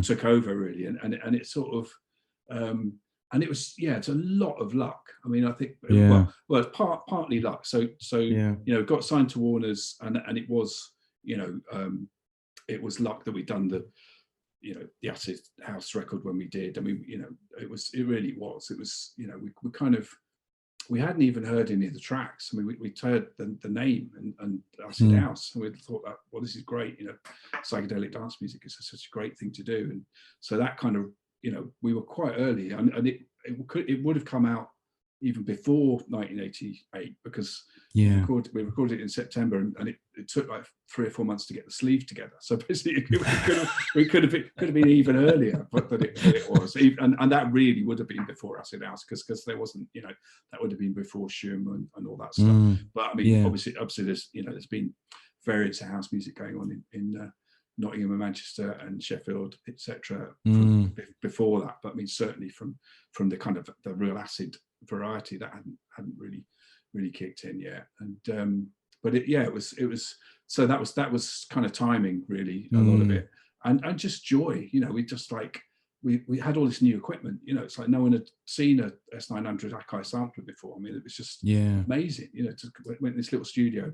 Speaker 2: took over really, and it sort of. And it was, it's a lot of luck. I mean, I think, well, it's partly luck. So you know, got signed to Warner's, and it was, you know, it was luck that we'd done the Acid House record when we did. I mean, you know, it really was. It was, you know, we hadn't even heard any of the tracks. I mean, we'd heard the name and Acid House, and we thought that, well, this is great. You know, psychedelic dance music is such a great thing to do, and so that kind of. You know, we were quite early, and it would have come out even before 1988 because we recorded it in September, and it took like 3 or 4 months to get the sleeve together. So basically, it could have been even earlier, but it was, and that really would have been before Acid House because there wasn't, you know, that would have been before Shoom and all that stuff. But I mean, obviously, there's been variants of house music going on in Nottingham and Manchester and Sheffield, etc. Before that, but I mean certainly from the kind of the real acid variety that hadn't really kicked in yet. And but it was so that was kind of timing really, a lot of it, and just joy. You know, we just like we had all this new equipment. You know, it's like no one had seen a S900 Akai sampler before. I mean, it was just amazing. You know, went in this little studio,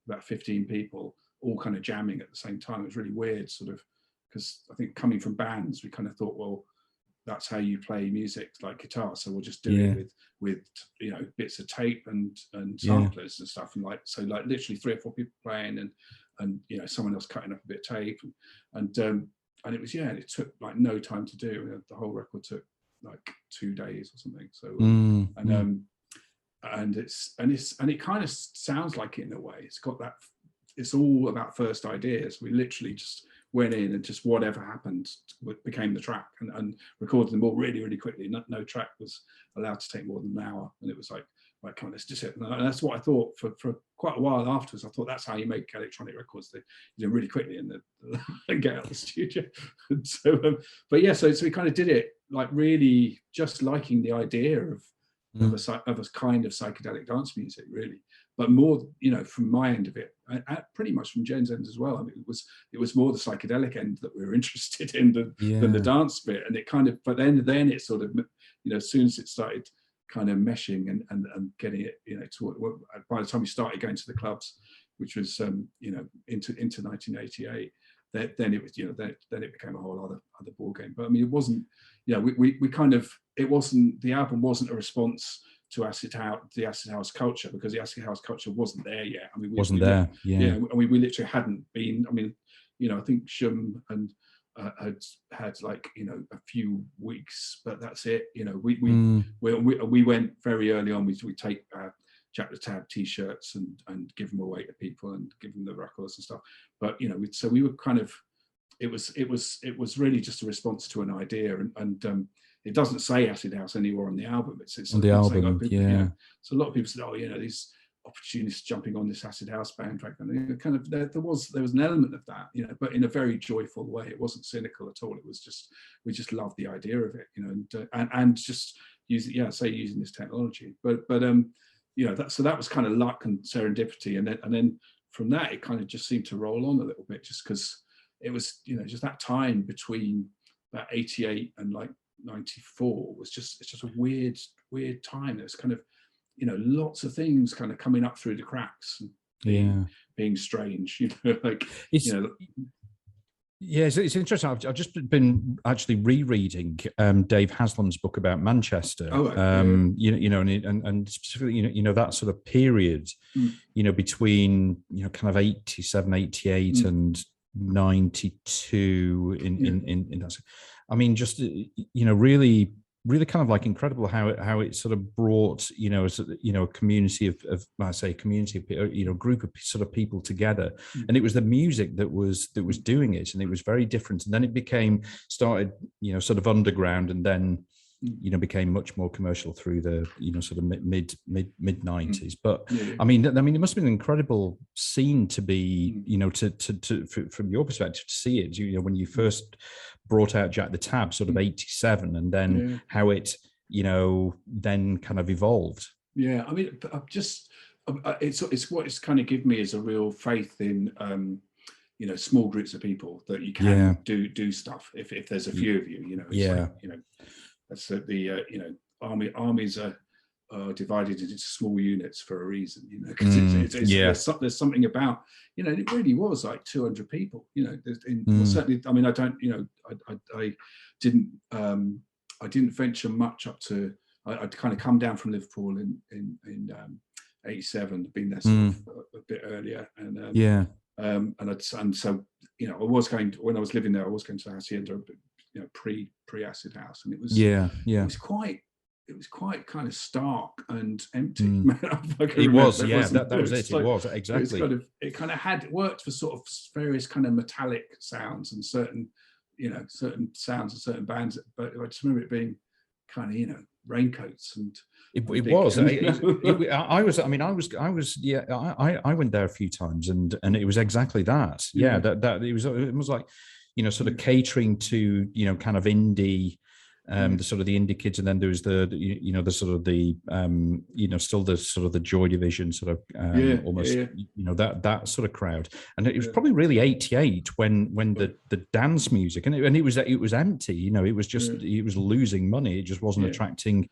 Speaker 2: about 15 people. All kind of jamming at the same time. It was really weird, sort of, because I think coming from bands, we kind of thought, well, that's how you play music, like guitar. So we'll just do it with you know, bits of tape and samplers and stuff, and like literally 3 or 4 people playing, and you know, someone else cutting up a bit of tape, and it was it took like no time to do. The whole record took like 2 days or something. So and it kind of sounds like it in a way. It's got that. It's all about first ideas. We literally just went in and just whatever happened became the track, and recorded them all really, really quickly. No track was allowed to take more than an hour, and it was like, right, come on, let's just hit. And that's what I thought for quite a while afterwards. I thought that's how you make electronic records. They do really quickly and get out of the studio. And so, so we kind of did it like really just liking the idea of a kind of psychedelic dance music, really. But more, you know, from my end of it, pretty much from Jen's end as well. I mean, it was more the psychedelic end that we were interested in than the dance bit. And it kind of, but then it sort of, you know, as soon as it started kind of meshing and getting it, you know, to by the time we started going to the clubs, which was, you know, into 1988, then it was, you know, then it became a whole other ball game. But I mean, it wasn't, you know, we kind of, it wasn't, the album wasn't a response to the Acid House culture, because the Acid House culture wasn't there yet. I mean, we literally hadn't been. I mean, you know, I think Shoom and had like, you know, a few weeks, but that's it. You know, we went very early on. We take Jack the Tab T-shirts and give them away to people and give them the records and stuff. But you know, so we were kind of, it was really just a response to an idea, and it doesn't say Acid House anywhere on the album. It's
Speaker 1: on the album,
Speaker 2: like people, you know, so a lot of people said, oh, you know, these opportunists jumping on this Acid House bandwagon. And kind of there was an element of that, you know, but in a very joyful way. It wasn't cynical at all. It was just, we just loved the idea of it, you know, and just using this technology. But you know, that was kind of luck and serendipity, and then from that it kind of just seemed to roll on a little bit, just because it was, you know, just that time between about 88 and like 94 was just, it's just a weird time. There's kind of, you know, lots of things kind of coming up through the cracks and being strange, you know, like, you know.
Speaker 1: Yeah, it's interesting. I've just been actually rereading Dave Haslam's book about Manchester. You know, and specifically, you know that sort of period, you know, between, you know, kind of 87, 88 and 92 in that. I mean, just, you know, really kind of like incredible how it sort of brought, you know, a community of I say community of, you know, group of sort of people together, and it was the music that was doing it, and it was very different, and then it started, you know, sort of underground, and then, became much more commercial through the sort of mid 90s. But I mean, it must have been an incredible scene to be, from your perspective, to see it. When you first brought out Jack the Tab, sort of 87, and then how it, then kind of evolved.
Speaker 2: Yeah, I mean, it's what it's kind of given me is a real faith in. Small groups of people that you can do stuff if there's a few of you. That's the armies are divided into small units for a reason. Because there's something about it really was like 200 people. Well, certainly. I mean, I don't. I didn't venture much up to. I'd kind of come down from Liverpool in 87, been there sort of a bit earlier, and so I was going when I was living there. I was going to Hacienda, pre-acid house, and it was it was quite kind of stark and empty.
Speaker 1: It was, that was it. It was exactly.
Speaker 2: It kind of had worked for sort of various kind of metallic sounds and certain sounds and certain bands, but I just remember it being kind of raincoats and.
Speaker 1: It was. I went there a few times, and it was exactly that. Yeah, that it was like, sort of catering to kind of indie, the sort of the indie kids, and then there was the the sort of the still the sort of the Joy Division sort of almost that sort of crowd, and it was probably really 88 when the dance music and it was empty. It was just it was losing money. It just wasn't attracting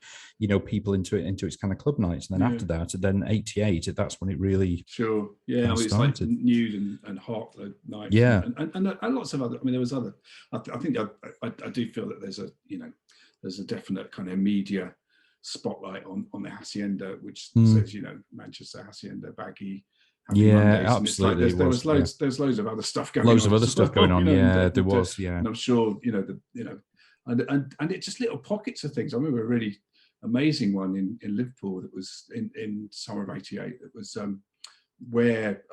Speaker 1: people into its kind of club nights, and then after that, then 88, that's when it really
Speaker 2: it's like nude and hot nights, and lots of other. I mean, there was other. I think I do feel that there's a definite kind of media spotlight on the Hacienda, which says Manchester Hacienda baggy.
Speaker 1: Happy Mondays. Absolutely.
Speaker 2: Like there's loads of other stuff going on.
Speaker 1: There was.
Speaker 2: And I'm sure and it's just little pockets of things. I remember a really amazing one in Liverpool that was in summer of '88. That was where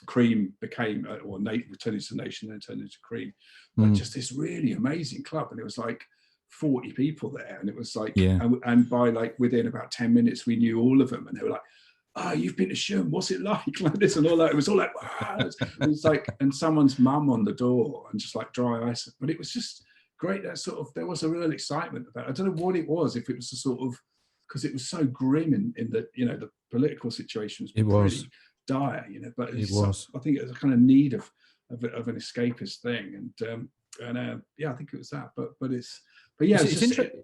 Speaker 2: Cream became turned into Nation, then turned into Cream. But just this really amazing club, and it was like 40 people there, and it was like and by like within about 10 minutes we knew all of them, and they were like, you've been to Shoom, what's it like this and all that. It was all like it was like, and someone's mum on the door and just like dry ice, but it was just great. That sort of, there was a real excitement about it. I don't know what it was, if it was a sort of, because it was so grim in the the political situation was pretty dire, but it was. I think it was a kind of need of an escapist thing, and I think it was that, but it's interesting.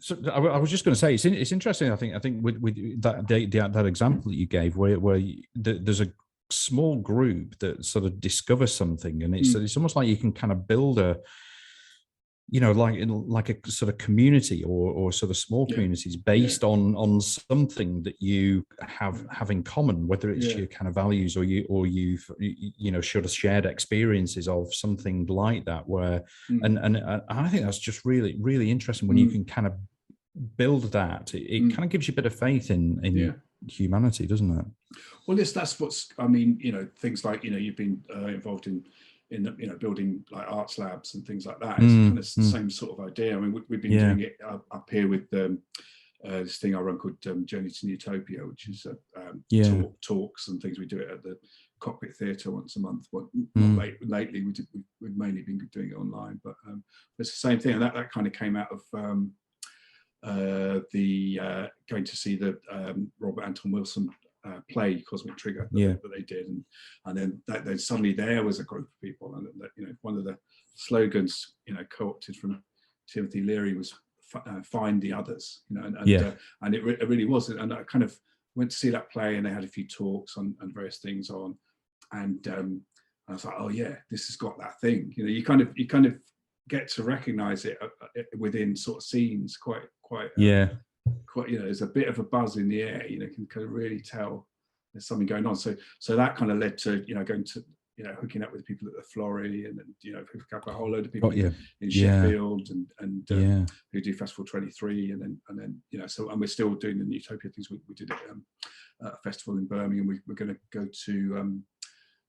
Speaker 1: So I was just going to say it's interesting. I think with that example that you gave, where there's a small group that sort of discovers something, and it's almost like you can kind of build a, like a sort of community or sort of small communities based on something that you have in common, whether it's your kind of values or you've sort of shared experiences of something like that. Where and I think that's just really, really interesting when you can kind of build that. It kind of gives you a bit of faith in humanity, doesn't it?
Speaker 2: Well, that's what's, I mean, things like, you've been involved in building like arts labs and things like that. It's kind of the same sort of idea. I mean, we've been doing it up here with this thing I run called Journey to Utopia, which is talks and things. We do it at the Cockpit Theatre once a month. Lately, we've mainly been doing it online, but it's the same thing. And that kind of came out of going to see the Robert Anton Wilson play Cosmic Trigger that they did, and then suddenly there was a group of people, and one of the slogans co-opted from Timothy Leary was find the others, and it really was. And I kind of went to see that play, and they had a few talks on various things on, and I was like, oh yeah, this has got that thing. You kind of get to recognize it within sort of scenes quite there's a bit of a buzz in the air, can kind of really tell there's something going on. So that kind of led to going to hooking up with people at the Florey, and then hook up a whole load of people in Sheffield and who do Festival 23, and then so, and we're still doing the Utopia things. We did it at a festival in Birmingham. We're going to go to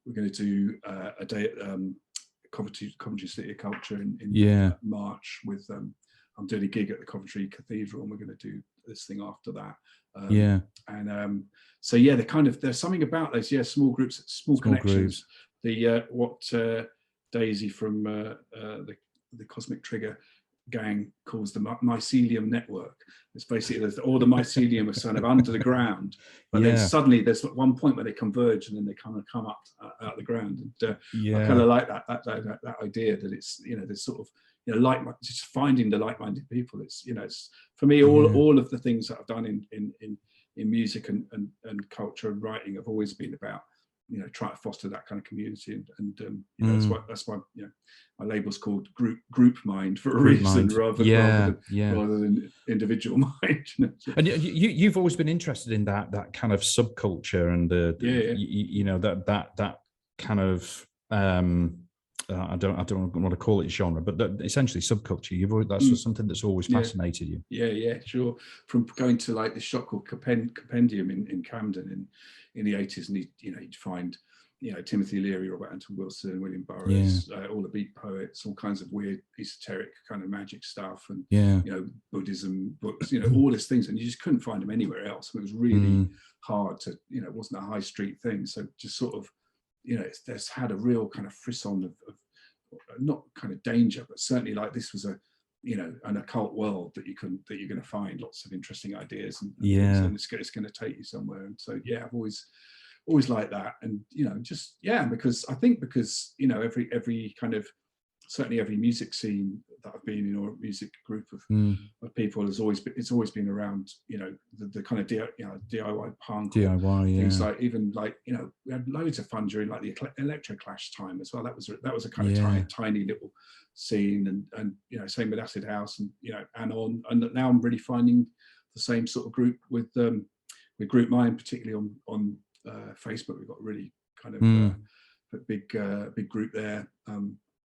Speaker 2: we're going to do a day at Coventry City of Culture in March with I'm doing a gig at the Coventry Cathedral, and we're going to do this thing after that. So yeah, there's something about those small groups, small connections. Groups. Daisy from the Cosmic Trigger gang calls the mycelium network. It's basically all the mycelium are kind of under the ground, but then suddenly there's one point where they converge, and then they kind of come up out of the ground. And I kind of like that idea that it's, there's sort of, just finding the like-minded people. It's, it's for me, all of the things that I've done in music and culture and writing have always been about, try to foster that kind of community, and that's why my label's called group mind for a reason, rather than individual mind.
Speaker 1: And you've always been interested in that kind of subculture and that kind of I don't want to call it genre, but essentially subculture. That's something that's always fascinated you.
Speaker 2: Yeah, sure. From going to like the shop called Compendium in Camden in the 80s, and you'd find Timothy Leary, Robert Anton Wilson, William Burroughs, all the beat poets, all kinds of weird esoteric kind of magic stuff, and Buddhism books, all these things, and you just couldn't find them anywhere else. It was really hard to, it wasn't a high street thing, so just sort of, it's had a real kind of frisson of not kind of danger, but certainly like this was an occult world that you're going to find lots of interesting ideas and it's going to take you somewhere. And so I've always liked that, and because every kind of, certainly every music scene that I've been in, or music group of people, it's always been around the kind of DIY punk, things like, even like we had loads of fun during like the Electro Clash time as well. That was a kind of tiny little scene, and same with Acid House, and and now I'm really finding the same sort of group with Group Mind, particularly on Facebook. We've got a really kind of a big group there,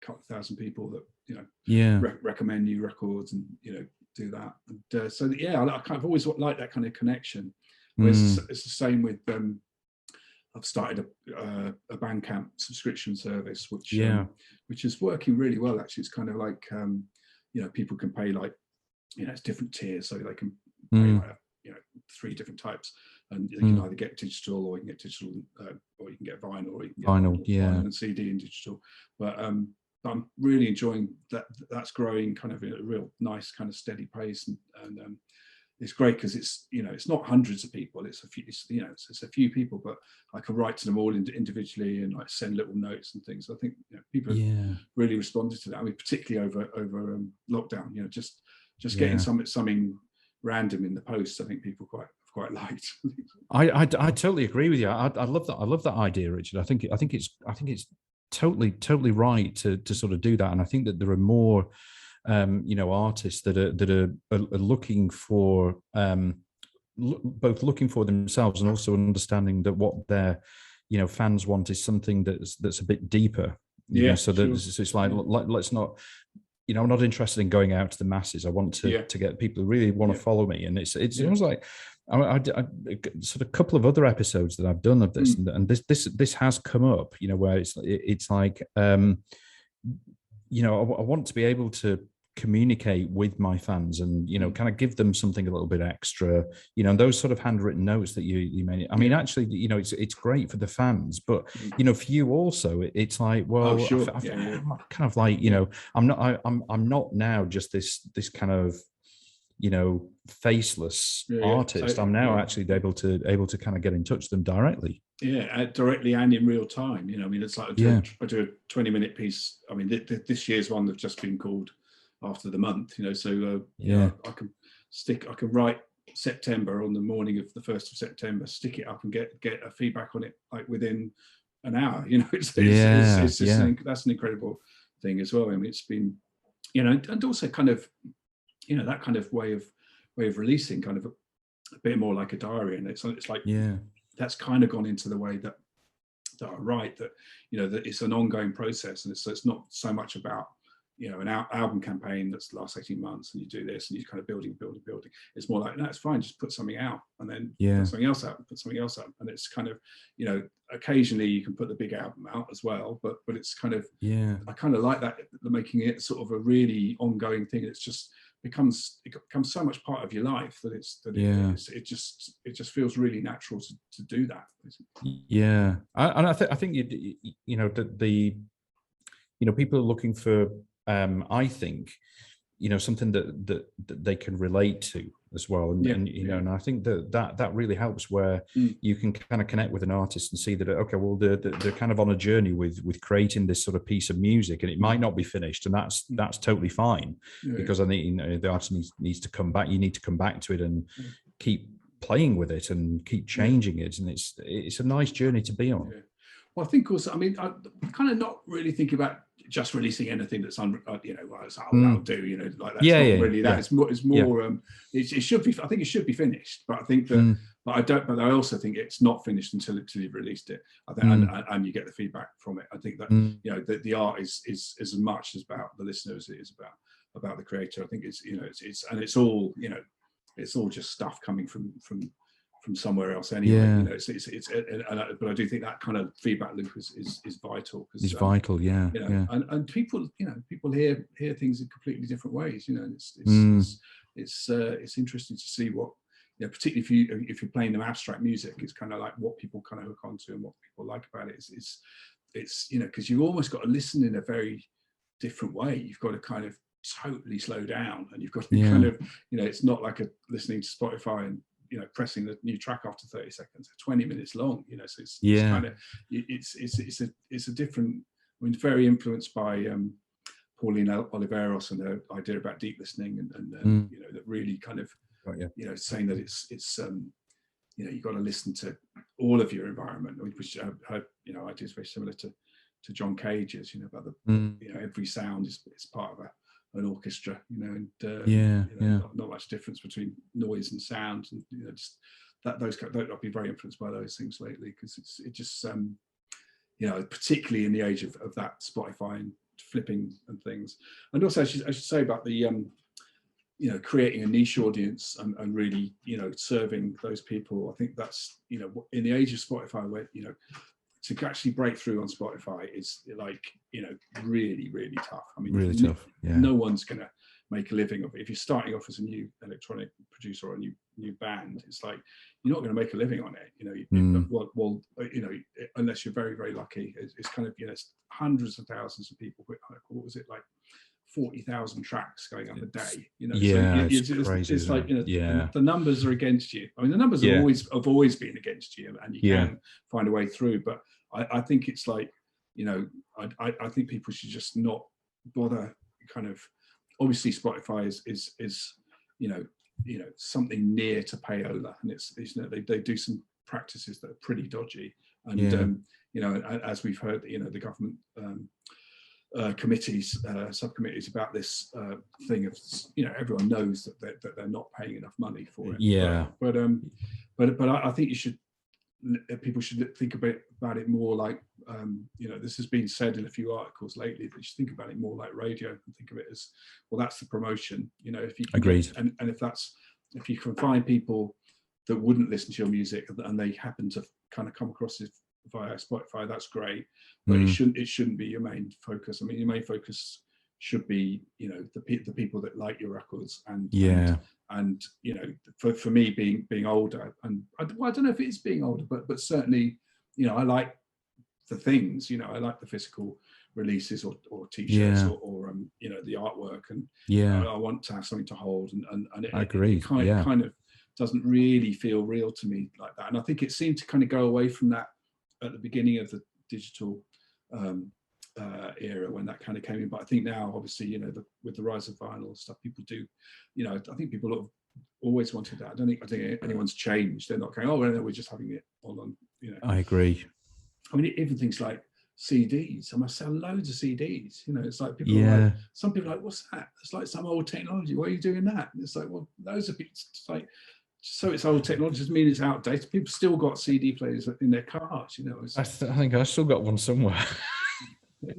Speaker 2: couple of thousand people that recommend new records and do that. And I kind of always like that kind of connection. It's the same with I've started a Bandcamp subscription service, which is working really well, actually. It's kind of like people can pay like it's different tiers, so they can pay like 3 different types, and you can either get digital, or you can get digital, or you can get vinyl, or you can get vinyl and CD and digital. But I'm really enjoying that. That's growing kind of at a real nice kind of steady pace, and it's great because it's it's not hundreds of people. It's a few. It's a few people, but I can write to them all individually and like send little notes and things. I think people have really responded to that. I mean, particularly over lockdown. Just getting something random in the post. I think people quite liked.
Speaker 1: I totally agree with you. I love that. I love that idea, Richard. I think it's totally right to sort of do that, and I think that there are more artists that are looking for both looking for themselves and also understanding that what their fans want is something that's a bit deeper. So it's like let's not. I'm not interested in going out to the masses. I want to get people who really want to follow me, and it's almost like I sort of a couple of other episodes that I've done of this, and this has come up, where it's like I want to be able to communicate with my fans and kind of give them something a little bit extra, and those sort of handwritten notes that you made. I mean, actually, it's great for the fans, but for you also, it's like, well, I'm kind of like, I'm not now just this kind of faceless artist. I'm now actually able to kind of get in touch with them directly.
Speaker 2: Directly and in real time. I mean, it's like I do a 20-minute piece. I mean, this year's one that's just been called After the Month, so I can write September on the morning of the 1st of September, stick it up and get a feedback on it like within an hour. It's just that's an incredible thing as well. I mean, it's been and also kind of that kind of way of releasing, kind of a bit more like a diary, and it's like that's kind of gone into the way that I write, that that it's an ongoing process, and it's not so much about you know, an album campaign that's the last 18 months, and you do this, and you're kind of building. It's more like, no, it's fine, just put something out, and then put something else out, put something else out. And it's kind of, you know, occasionally you can put the big album out as well, but it's kind of, I kind of like that, making it sort of a really ongoing thing. It's just it becomes so much part of your life that it just feels really natural to do that, basically.
Speaker 1: Yeah, and I think you know, the you know, people are looking for, I think, you know, something that they can relate to as well, and you know, and I think that really helps, where you can kind of connect with an artist and see that, okay, well, they're kind of on a journey with creating this sort of piece of music, and it might not be finished, and that's totally fine, because I think, you know, the artist needs to come back. You need to come back to it and keep playing with it and keep changing it, and it's a nice journey to be on.
Speaker 2: Well, I think also, I mean, I'm kind of not really thinking about just releasing anything that's you know, well, it's, that'll do, you know, like that's not really that. It's more it should be. I think it should be finished, but I think that, but I also think it's not finished until you've released it. I think, and you get the feedback from it. I think that you know, the art is as much as about the listener as it is about the creator. I think it's, you know, it's all, you know, it's all just stuff coming from somewhere else anyway. You know, but I do think that kind of feedback loop is vital.
Speaker 1: It's vital, you know,
Speaker 2: and people, you know, people hear things in completely different ways. You know, it's interesting to see what, you know, particularly if you're playing them abstract music, it's kind of like what people kind of hook onto and what people like about it. It's you know, because you've almost got to listen in a very different way. You've got to kind of totally slow down, and you've got to kind of, you know, it's not like listening to Spotify and, you know, pressing the new track after 30 seconds, 20 minutes long, you know, so it's kind of, it's a different, I mean, very influenced by Pauline Oliveros and her idea about deep listening, and you know, that really kind of, you know, saying that it's you know, you've got to listen to all of your environment, which her, you know, idea is very similar to John Cage's, you know, about the, you know, every sound is part of an orchestra, you know, and you know, not much difference between noise and sound, and, you know, just that I've been very influenced by those things lately, because it just you know, particularly in the age of that Spotify and flipping and things. And also I should say about the you know, creating a niche audience and really, you know, serving those people. I think that's, you know, in the age of Spotify, where, you know, to actually break through on Spotify is, like, you know, really, really tough. I mean,
Speaker 1: really tough.
Speaker 2: No one's going to make a living of it. If you're starting off as a new electronic producer or a new band, it's like, you're not going to make a living on it. You know, well, you know, unless you're very, very lucky. It's kind of, you know, it's hundreds of thousands of people. What was it, like 40,000 tracks going up a day? You know,
Speaker 1: so crazy,
Speaker 2: it's like, you know, the numbers are against you. I mean, the numbers have always been against you, and you can find a way through. But I think it's like, you know, I think people should just not bother. Kind of, obviously Spotify is you know something near to payola, and it's you know, they do some practices that are pretty dodgy, and you know, as we've heard, you know, the government committees, subcommittees about this thing of, you know, everyone knows that they're not paying enough money for it. But I think people should think about it more like, you know, this has been said in a few articles lately, that you should think about it more like radio, and think of it as, well, that's the promotion, you know, if you can
Speaker 1: agreed,
Speaker 2: and if you can find people that wouldn't listen to your music and they happen to kind of come across it via Spotify, that's great, but it shouldn't be your main focus. I mean, your main focus should be, you know, the people that like your records, and you know, for me, being older, and I don't know if it is being older, but certainly, you know, I like the things, you know, I like the physical releases or t-shirts or you know, the artwork, and I want to have something to hold, and
Speaker 1: I agree.
Speaker 2: It kind of doesn't really feel real to me like that, and I think it seemed to kind of go away from that at the beginning of the digital era, when that kind of came in. But I think now, obviously, you know, with the rise of vinyl and stuff, people do, you know, I think people have always wanted that. I don't think anyone's changed. They're not going, oh, no, we're just having it all on, you know.
Speaker 1: I agree.
Speaker 2: I mean, even things like CDs. I must sell loads of CDs. You know, it's like people are like, some people are like, what's that? It's like some old technology. Why are you doing that? And it's like, well, those are people, it's like, so it's old technology doesn't mean it's outdated. People still got CD players in their cars, you know.
Speaker 1: I think I still got one somewhere.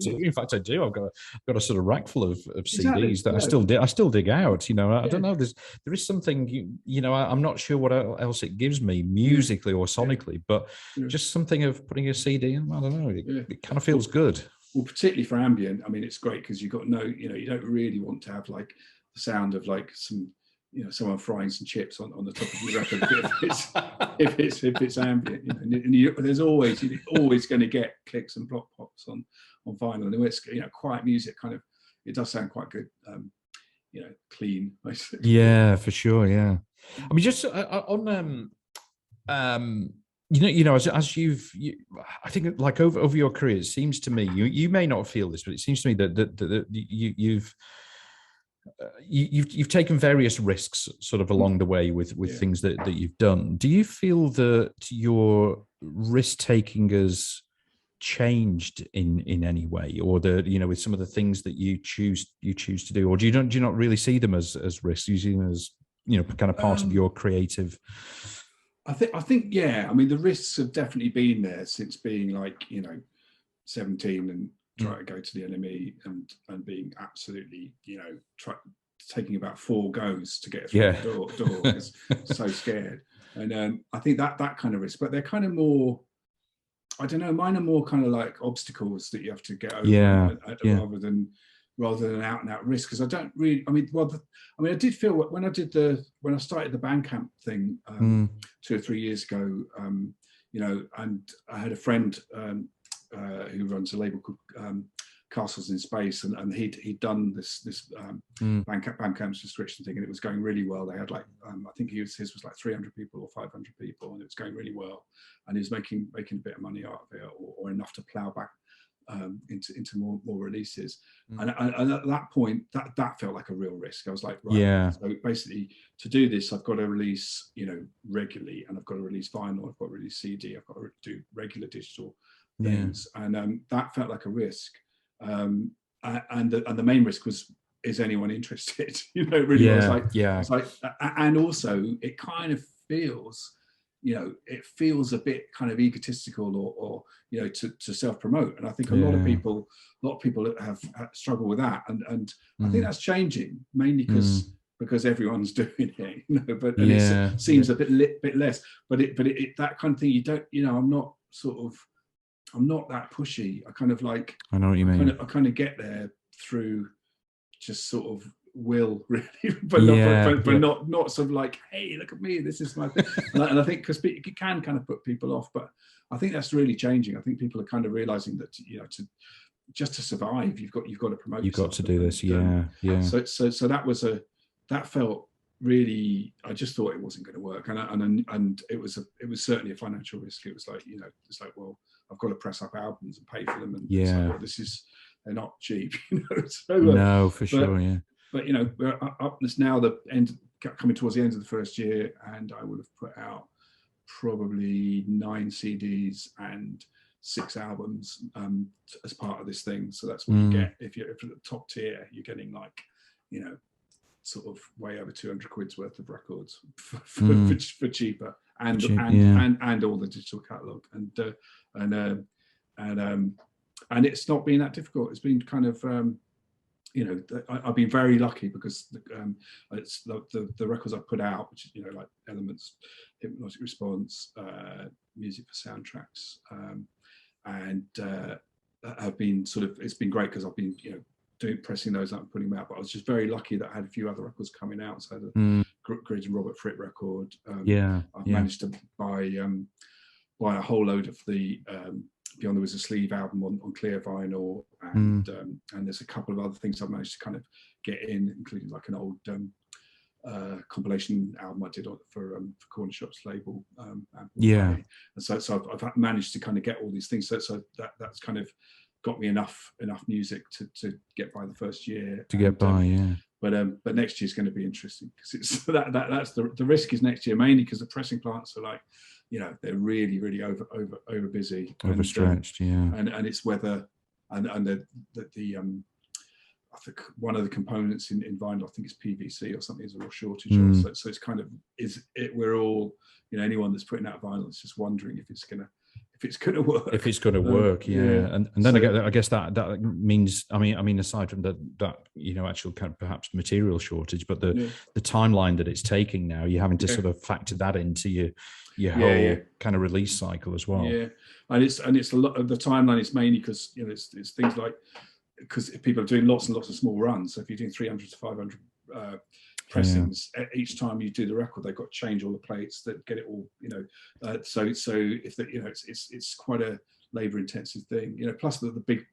Speaker 1: In fact, I do. I've got a sort of rack full of
Speaker 2: Exactly.
Speaker 1: CDs that I still dig out. I don't know. There is something. I'm not sure what else it gives me musically or sonically, but just something of putting a CD in. I don't know. It kind of feels good.
Speaker 2: Well, particularly for ambient, I mean, it's great because you've got you don't really want to have like the sound of like some, someone frying some chips on the top of the record if it's ambient. And there's always you're always going to get clicks and block pops on vinyl. And it's quiet music, kind of, it does sound quite good. Clean, basically.
Speaker 1: Yeah, for sure. Yeah, I mean, just on as I think like over your career, it seems to me, you may not feel this, but it seems to me that you've taken various risks sort of along the way with things that you've done. Do you feel that your risk taking has changed in any way, or with some of the things that you choose to do, or do you not really see them as risks? You see them as kind of part of your creative.
Speaker 2: I think yeah. I mean, the risks have definitely been there since being like 17 and trying to go to the NME and being absolutely taking about 4 goes to get through the door. I was so scared, and I think that kind of risk. But they're kind of more, I don't know. Mine are more kind of like obstacles that you have to get over, rather than out and out risk. Because I don't really. I mean, I did feel when I started the Bandcamp thing 2 or 3 years ago. And I had a friend who runs a label called Castles in Space, and he'd done this Bandcamp subscription thing, and it was going really well. They had like I think his was like 300 people or 500 people, and it was going really well, and he was making a bit of money out of it, or enough to plow back into more releases. And at that point, that felt like a real risk. I was like, right, so basically to do this, I've got to release regularly, and I've got to release vinyl, I've got to release CD, I've got to do regular digital things, and that felt like a risk. And the main risk was, is anyone interested? It really was like, it's like, and also it kind of feels, it feels a bit kind of egotistical or to self-promote. And I think a lot of people have struggled with that, and I think that's changing mainly because everyone's doing it, it seems a bit less, but it that kind of thing, you don't, I'm not that pushy. I kind of like,
Speaker 1: I know what you mean.
Speaker 2: I kind of get there through just sort of will, really, but not sort of like, hey, look at me, this is my thing. and I think because it can kind of put people off, but I think that's really changing. I think people are kind of realizing that to survive, you've got to promote. You've got
Speaker 1: to do this,
Speaker 2: So that felt really. I just thought it wasn't going to work, and it was certainly a financial risk. It was like it's like, well, I've got to press up albums and pay for them, and it's like, well, they're not cheap, So,
Speaker 1: no, for sure, yeah.
Speaker 2: But we're up this now. Coming towards the end of the first year, and I would have put out probably 9 CDs and 6 albums as part of this thing. So that's what you get if you're at the top tier. You're getting like, sort of way over 200 quid's worth of records for cheaper, and all the digital catalog, and it's not been that difficult. It's been kind of I've been very lucky because it's the records I've put out, which is like Elements, Hypnotic Response, Music for Soundtracks, and have been it's been great because I've been pressing those up and putting them out. But I was just very lucky that I had a few other records coming out. So I had a Gridge and Robert Fripp record. I've managed to buy a whole load of the Beyond There Was a Sleeve album on clear vinyl, and there's a couple of other things I've managed to kind of get in, including like an old compilation album I did for Cornershop's label. And so I've managed to kind of get all these things. So that's kind of got me enough music to get by the first year. But next year's going to be interesting because it's that's the risk is next year, mainly because the pressing plants are like, they're really over busy,
Speaker 1: overstretched,
Speaker 2: and it's whether and the I think one of the components in vinyl, I think it's PVC or something, is a real shortage of. So it's kind of we're all anyone that's putting out vinyl is just wondering if it's gonna it's going to work.
Speaker 1: If it's going to work, yeah. And then so, I guess that means, I mean, aside from that actual kind of perhaps material shortage, but the timeline that it's taking now, you're having to sort of factor that into your whole kind of release cycle as well. Yeah,
Speaker 2: and it's a lot of the timeline is mainly because it's things like, because people are doing lots and lots of small runs. So if you're doing 300 to 500 pressings, each time you do the record, they've got to change all the plates that get it all, so if it's quite a labor intensive thing, plus the big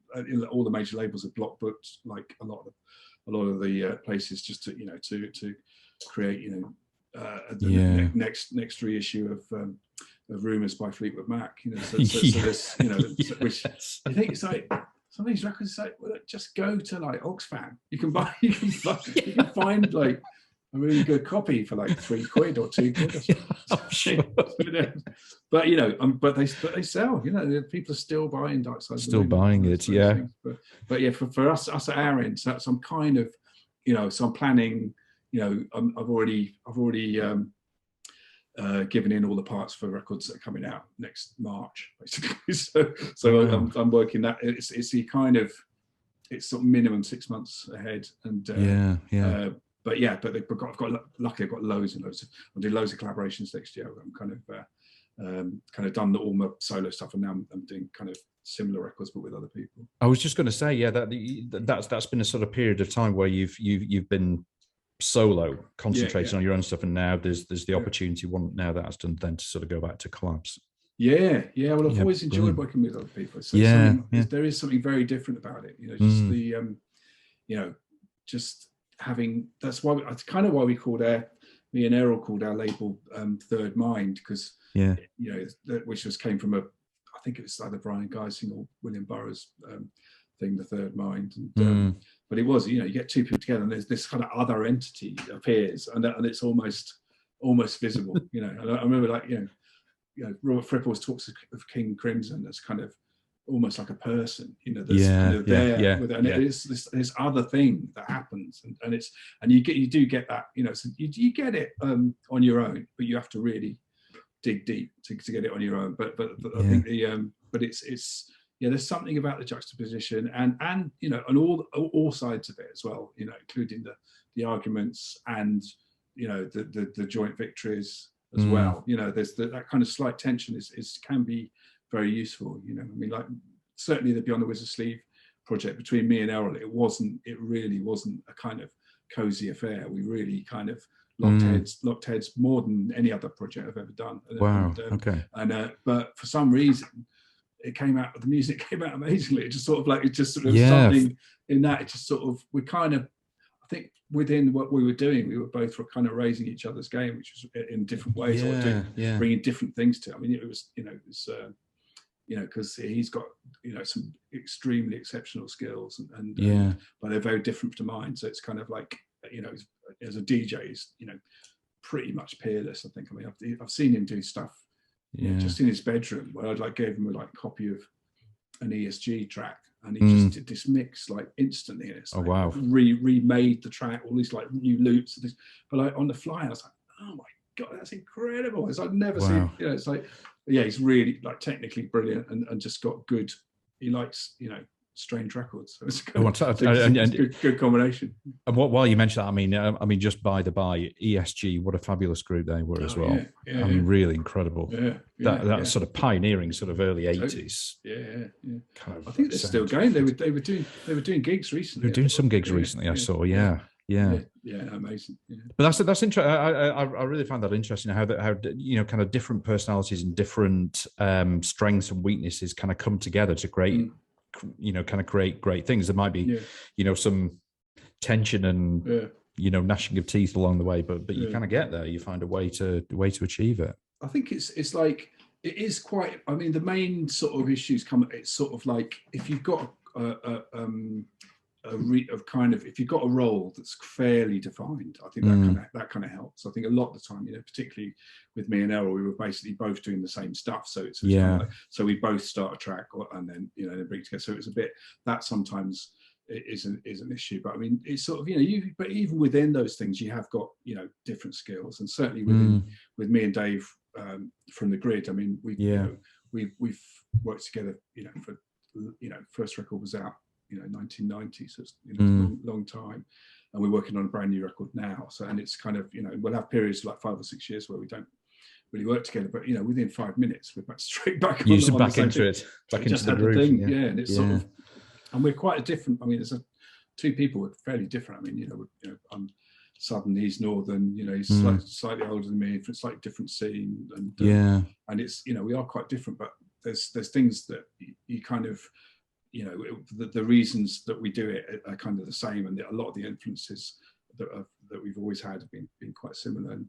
Speaker 2: all the major labels have block booked like a lot of the places just to create the next reissue of Rumours by Fleetwood Mac, so this, which I think it's like some of these records say, well, just go to like Oxfam. You can find like a really good copy for like £3 or £2.
Speaker 1: Sure.
Speaker 2: But they sell. People are still buying Dark Side.
Speaker 1: Still buying it, yeah.
Speaker 2: But yeah, for us at our end, so I'm kind of, so I'm planning. I've already given in all the parts for records that are coming out next March, basically. So wow. I'm working that. It's the kind of, it's sort of minimum 6 months ahead, and but I've got luckily I've got loads and loads. I'll do loads of collaborations next year. I'm kind of done all my solo stuff, and now I'm doing kind of similar records but with other people.
Speaker 1: I was just going to say, that's been a sort of period of time where you've been solo, concentrating on your own stuff, and now there's the opportunity now that that's done, then to sort of go back to collabs.
Speaker 2: Well, I've always enjoyed working with other people. So there is something very different about it. Just the just having, that's kind of why we called me and Erol called our label Third Mind, because which came from I think it was either Brian Geising or William Burroughs thing, the Third Mind, and but it was, you get two people together and there's this kind of other entity appears, and it's almost visible. And I remember, like, Robert Fripp always talks of King Crimson as kind of almost like a person, that's kind of there with it, and it's this other thing that happens, and you do get that, so you get it on your own, but you have to really dig deep to get it on your own. But I think but it's there's something about the juxtaposition and on all sides of it as well, including the arguments and the joint victories as well. There's that kind of slight tension can be very useful. I mean, like, certainly the Beyond the Wizard's Sleeve project between me and Erol, it really wasn't a kind of cozy affair. We really kind of locked heads more than any other project I've ever done.
Speaker 1: Wow. Okay.
Speaker 2: But for some reason, the music came out amazingly. It just sort of like, it just sort of something in that. It just sort of, we kind of, I think within what we were doing, we were both kind of raising each other's game, which was in different ways, bringing different things to it. I mean, it was because he's got some extremely exceptional skills, but they're very different to mine. So it's kind of like, as a DJ, he's pretty much peerless, I think. I mean, I've seen him do stuff just in his bedroom, where I'd like gave him a copy of an ESG track, and he just did this mix like instantly. And it's remade the track, all these like new loops, but like on the fly, I was like, oh my god, that's incredible. It's I've never seen. It's like, he's really like technically brilliant, and just got good. He likes strange records. So it's good combination.
Speaker 1: And while you mentioned that, I mean, just by the by, ESG, what a fabulous group they were as well. I mean, really incredible. That sort of pioneering, sort of early 80s.
Speaker 2: Kind of, I think they're still going. They were doing gigs recently.
Speaker 1: They were doing some gigs recently. I saw. Yeah,
Speaker 2: amazing.
Speaker 1: But that's interesting. I really found that interesting, how kind of different personalities and different strengths and weaknesses kind of come together to create kind of create great things. There might be some tension and gnashing of teeth along the way, but you kind of get there. You find a way to achieve it.
Speaker 2: I think it's like, it is quite, I mean, the main sort of issues come, it's sort of like, if you've got if you've got a role that's fairly defined, I think that kind of helps. I think a lot of the time, particularly with me and Erol, we were basically both doing the same stuff. So it's kind of like, so we both start a track and then then bring it together. So it's a bit that sometimes is an issue. But I mean, it's sort of but even within those things, you have got different skills, and certainly with me and Dave from the Grid. I mean, we've worked together, for first record was out 1990, so it's, it's a long time, and we're working on a brand new record now. So, and it's kind of, we'll have periods like 5 or 6 years where we don't really work together, but within 5 minutes we're straight back into the thing. Yeah, and it's sort of, and we're quite a different. I mean, there's two people were fairly different. I mean, I'm southern, he's northern. He's slightly older than me, slightly different scene, and it's we are quite different, but there's things that you kind of the reasons that we do it are kind of the same, and a lot of the influences that we've always had have been quite similar,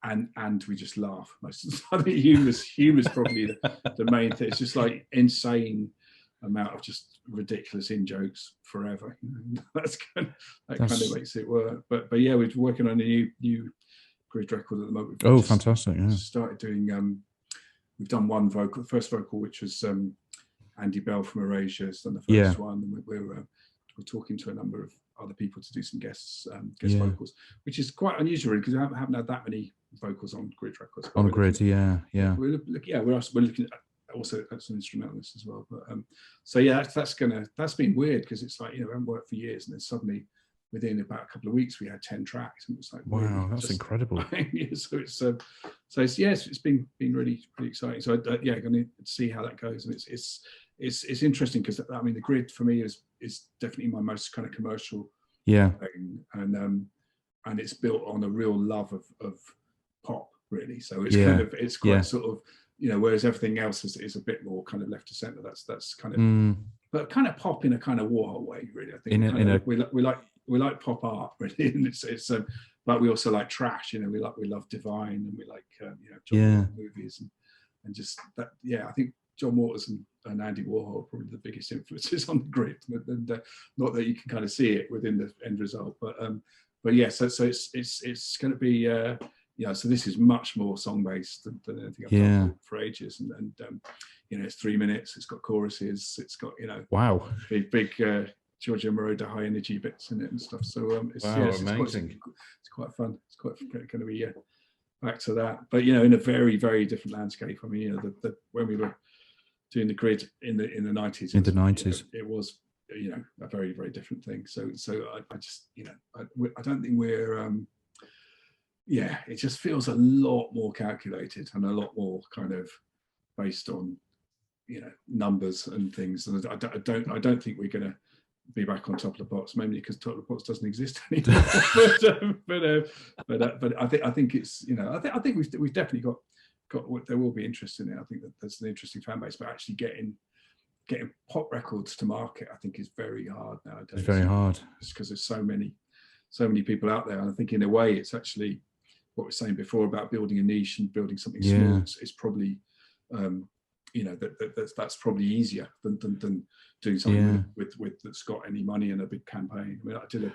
Speaker 2: and we just laugh most of the time. Humor's probably the main thing. It's just like insane amount of just ridiculous in jokes forever. That kind of makes it work. But yeah, we're working on a new grid record at the moment.
Speaker 1: Fantastic! Yeah,
Speaker 2: started doing. We've done one vocal, the first vocal, which was Andy Bell from Orridge has done the first one, and we're talking to a number of other people to do some guest vocals, which is quite unusual because I haven't had that many vocals on grid records.
Speaker 1: On grid,
Speaker 2: we're looking at also at some instrumentalists as well. But that's been weird because it's like I haven't worked for years, and then suddenly within about a couple of weeks we had 10 tracks, and it was like,
Speaker 1: wow, that's incredible.
Speaker 2: So it's been really pretty exciting. So going to see how that goes, and it's interesting because I mean the grid for me is definitely my most kind of commercial thing, and it's built on a real love of pop, really. So it's kind of it's quite sort of whereas everything else is a bit more kind of left to center. That's kind of but kind of pop in a kind of Warhol way, really. I think we like pop art, really, and it's but we also like trash. We love Divine, and we like John Waters movies, and just that. Yeah, I think John Waters and Andy Warhol are probably the biggest influences on the grid, and not that you can kind of see it within the end result, but yeah. So it's going to be so this is much more song based than anything I've done for ages, and it's 3 minutes. It's got choruses. It's got
Speaker 1: wow,
Speaker 2: big Giorgio Moroder high energy bits in it and stuff. So
Speaker 1: amazing.
Speaker 2: It's quite fun. It's quite going to be back to that, but in a very, very different landscape. I mean, when we were doing the grid in the 90s, it was a very, very different thing. So I just I don't think we're it just feels a lot more calculated and a lot more kind of based on numbers and things. And I don't think we're going to be back on Top of the Pops, mainly because Top of the Pops doesn't exist anymore. but I think it's I think we've definitely got there will be interest in it. I think that there's an interesting fan base, but actually getting pop records to market, I think, is very hard nowadays.
Speaker 1: It's very hard
Speaker 2: just because there's so many people out there. And I think in a way it's actually what we were saying before about building a niche and building something small. It's probably that's probably easier than doing something with that's got any money and a big campaign. I mean, I did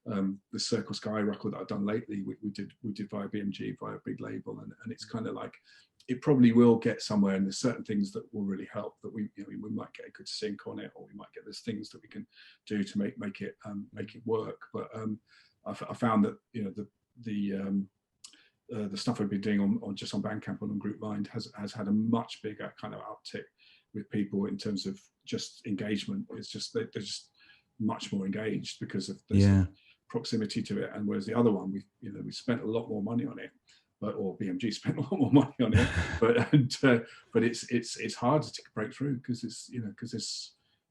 Speaker 2: the Circle Sky record that I've done lately. We did via BMG, via a big label, and it's kind of like it probably will get somewhere. And there's certain things that will really help. That we might get a good sync on it, or we might get there's things that we can do to make it work. But I found that the stuff I've been doing on just on Bandcamp and on Group Mind has had a much bigger kind of uptick with people in terms of just engagement. It's just they're just much more engaged because of the proximity to it. And whereas the other one, we spent a lot more money on it, or BMG spent a lot more money on it, but it's harder to break through because it's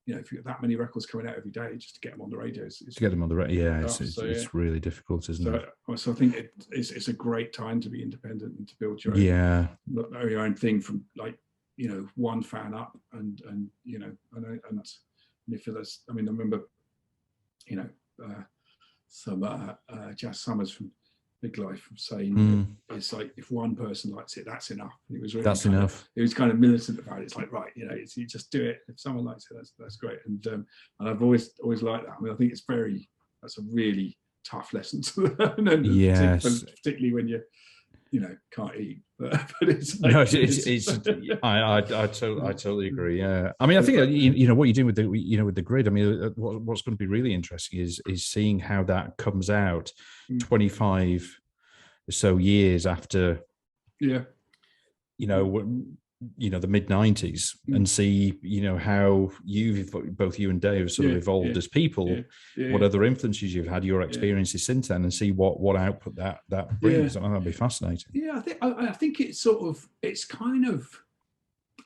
Speaker 2: if you've got that many records coming out every day, just to get them on the radio,
Speaker 1: it's really difficult, isn't it?
Speaker 2: So I think it's a great time to be independent and to build your own, your own thing from like one fan up, and if there's, I mean, I remember some Jazz Summers from Big Life saying it's like if one person likes it, that's enough. And it was really enough. It was kind of militant about it. It's like, right, you just do it. If someone likes it, that's great. And I've always liked that. I mean, I think that's a really tough lesson to learn, and particularly when you can't eat. But it's like,
Speaker 1: I totally agree. Yeah, I mean, I think what you're doing with the grid. I mean, what's going to be really interesting is seeing how that comes out 25 or so years after.
Speaker 2: Yeah.
Speaker 1: the mid-90s and see, how both you and Dave sort of evolved as people, what other influences you've had, your experiences since then, and see what output that brings. That'd be fascinating.
Speaker 2: Yeah, I think it's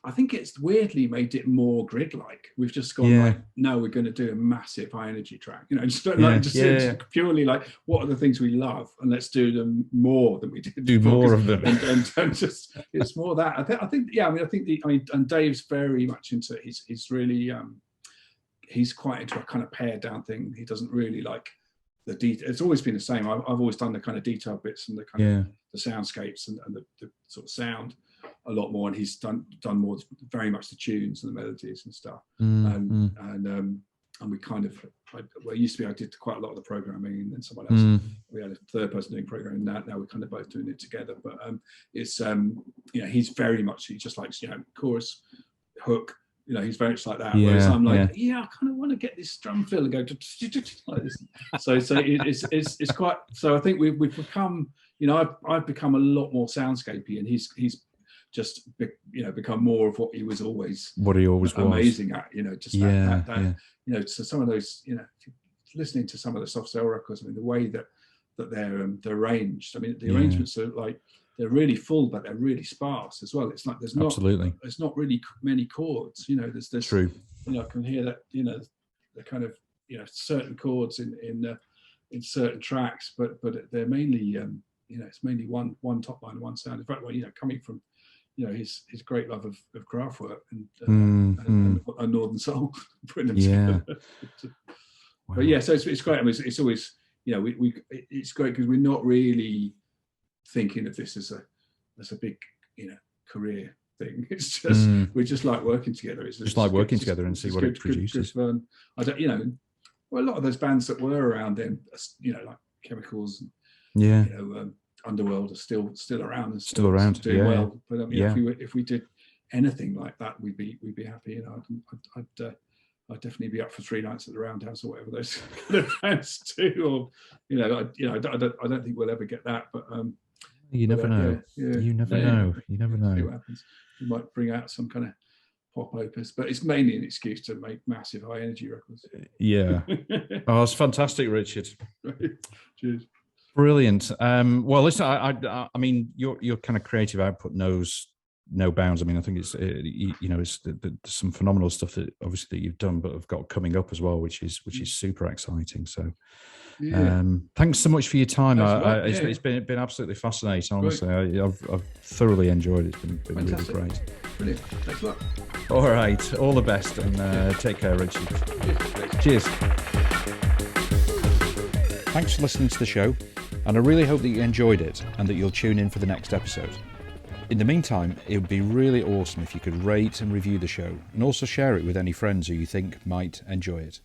Speaker 2: I think it's weirdly made it more grid-like. We've just gone like, no, we're going to do a massive high energy track. Just purely like, what are the things we love, and let's do them more than we did.
Speaker 1: Do more of them,
Speaker 2: and just it's more that. I think and Dave's very much into. He's really he's quite into a kind of pared down thing. He doesn't really like the detail. It's always been the same. I've always done the kind of detailed bits and the kind of the soundscapes and the sort of sound a lot more, and he's done more, very much the tunes and the melodies and stuff. And we kind of, it used to be I did quite a lot of the programming, and then someone else, we had a third person doing programming. Now we're kind of both doing it together. But it's he's very much, he just likes chorus, hook. He's very much like that. Whereas I'm like, I kind of want to get this drum fill and go like this. So it's quite. So I think we've become, I've become a lot more soundscapey, and he's just become more of what he was always amazing at. So some of those, listening to some of the soft cell records, the way that they're arranged. The arrangements are like, they're really full, but they're really sparse as well. It's like there's not really many chords. There's
Speaker 1: true.
Speaker 2: I can hear that. The kind of certain chords in certain tracks, but they're mainly it's mainly one top line, one sound. In fact, coming from his great love of Kraftwerk and Northern Soul, putting them together.
Speaker 1: Wow.
Speaker 2: But so it's great. It's always it's great because we're not really thinking of this as a big career thing. It's just we just like working together. It's just like
Speaker 1: working together and see what it produces.
Speaker 2: Good fun. I don't a lot of those bands that were around then, like Chemicals and Underworld are still around and still doing well. But if we did anything like that, we'd be happy. I'd definitely be up for 3 nights at the Roundhouse or whatever those kind of bands do. Or I don't think we'll ever get that, but
Speaker 1: you never know. You never know. You never know.
Speaker 2: See what happens. We might bring out some kind of pop opus, but it's mainly an excuse to make massive high energy records.
Speaker 1: Yeah. Oh, it's fantastic, Richard.
Speaker 2: Cheers.
Speaker 1: Brilliant. Well, listen, I mean, your kind of creative output knows no bounds. I think it's it's some phenomenal stuff that obviously that you've done, but have got coming up as well, which is super exciting. So, thanks so much for your time. It's been absolutely fascinating. Honestly, I've thoroughly enjoyed it. It's been really great.
Speaker 2: Brilliant. Thanks a lot.
Speaker 1: All right, all the best, and take care, Richard. Cheers. Thanks for listening to the show, and I really hope that you enjoyed it and that you'll tune in for the next episode. In the meantime, it would be really awesome if you could rate and review the show, and also share it with any friends who you think might enjoy it.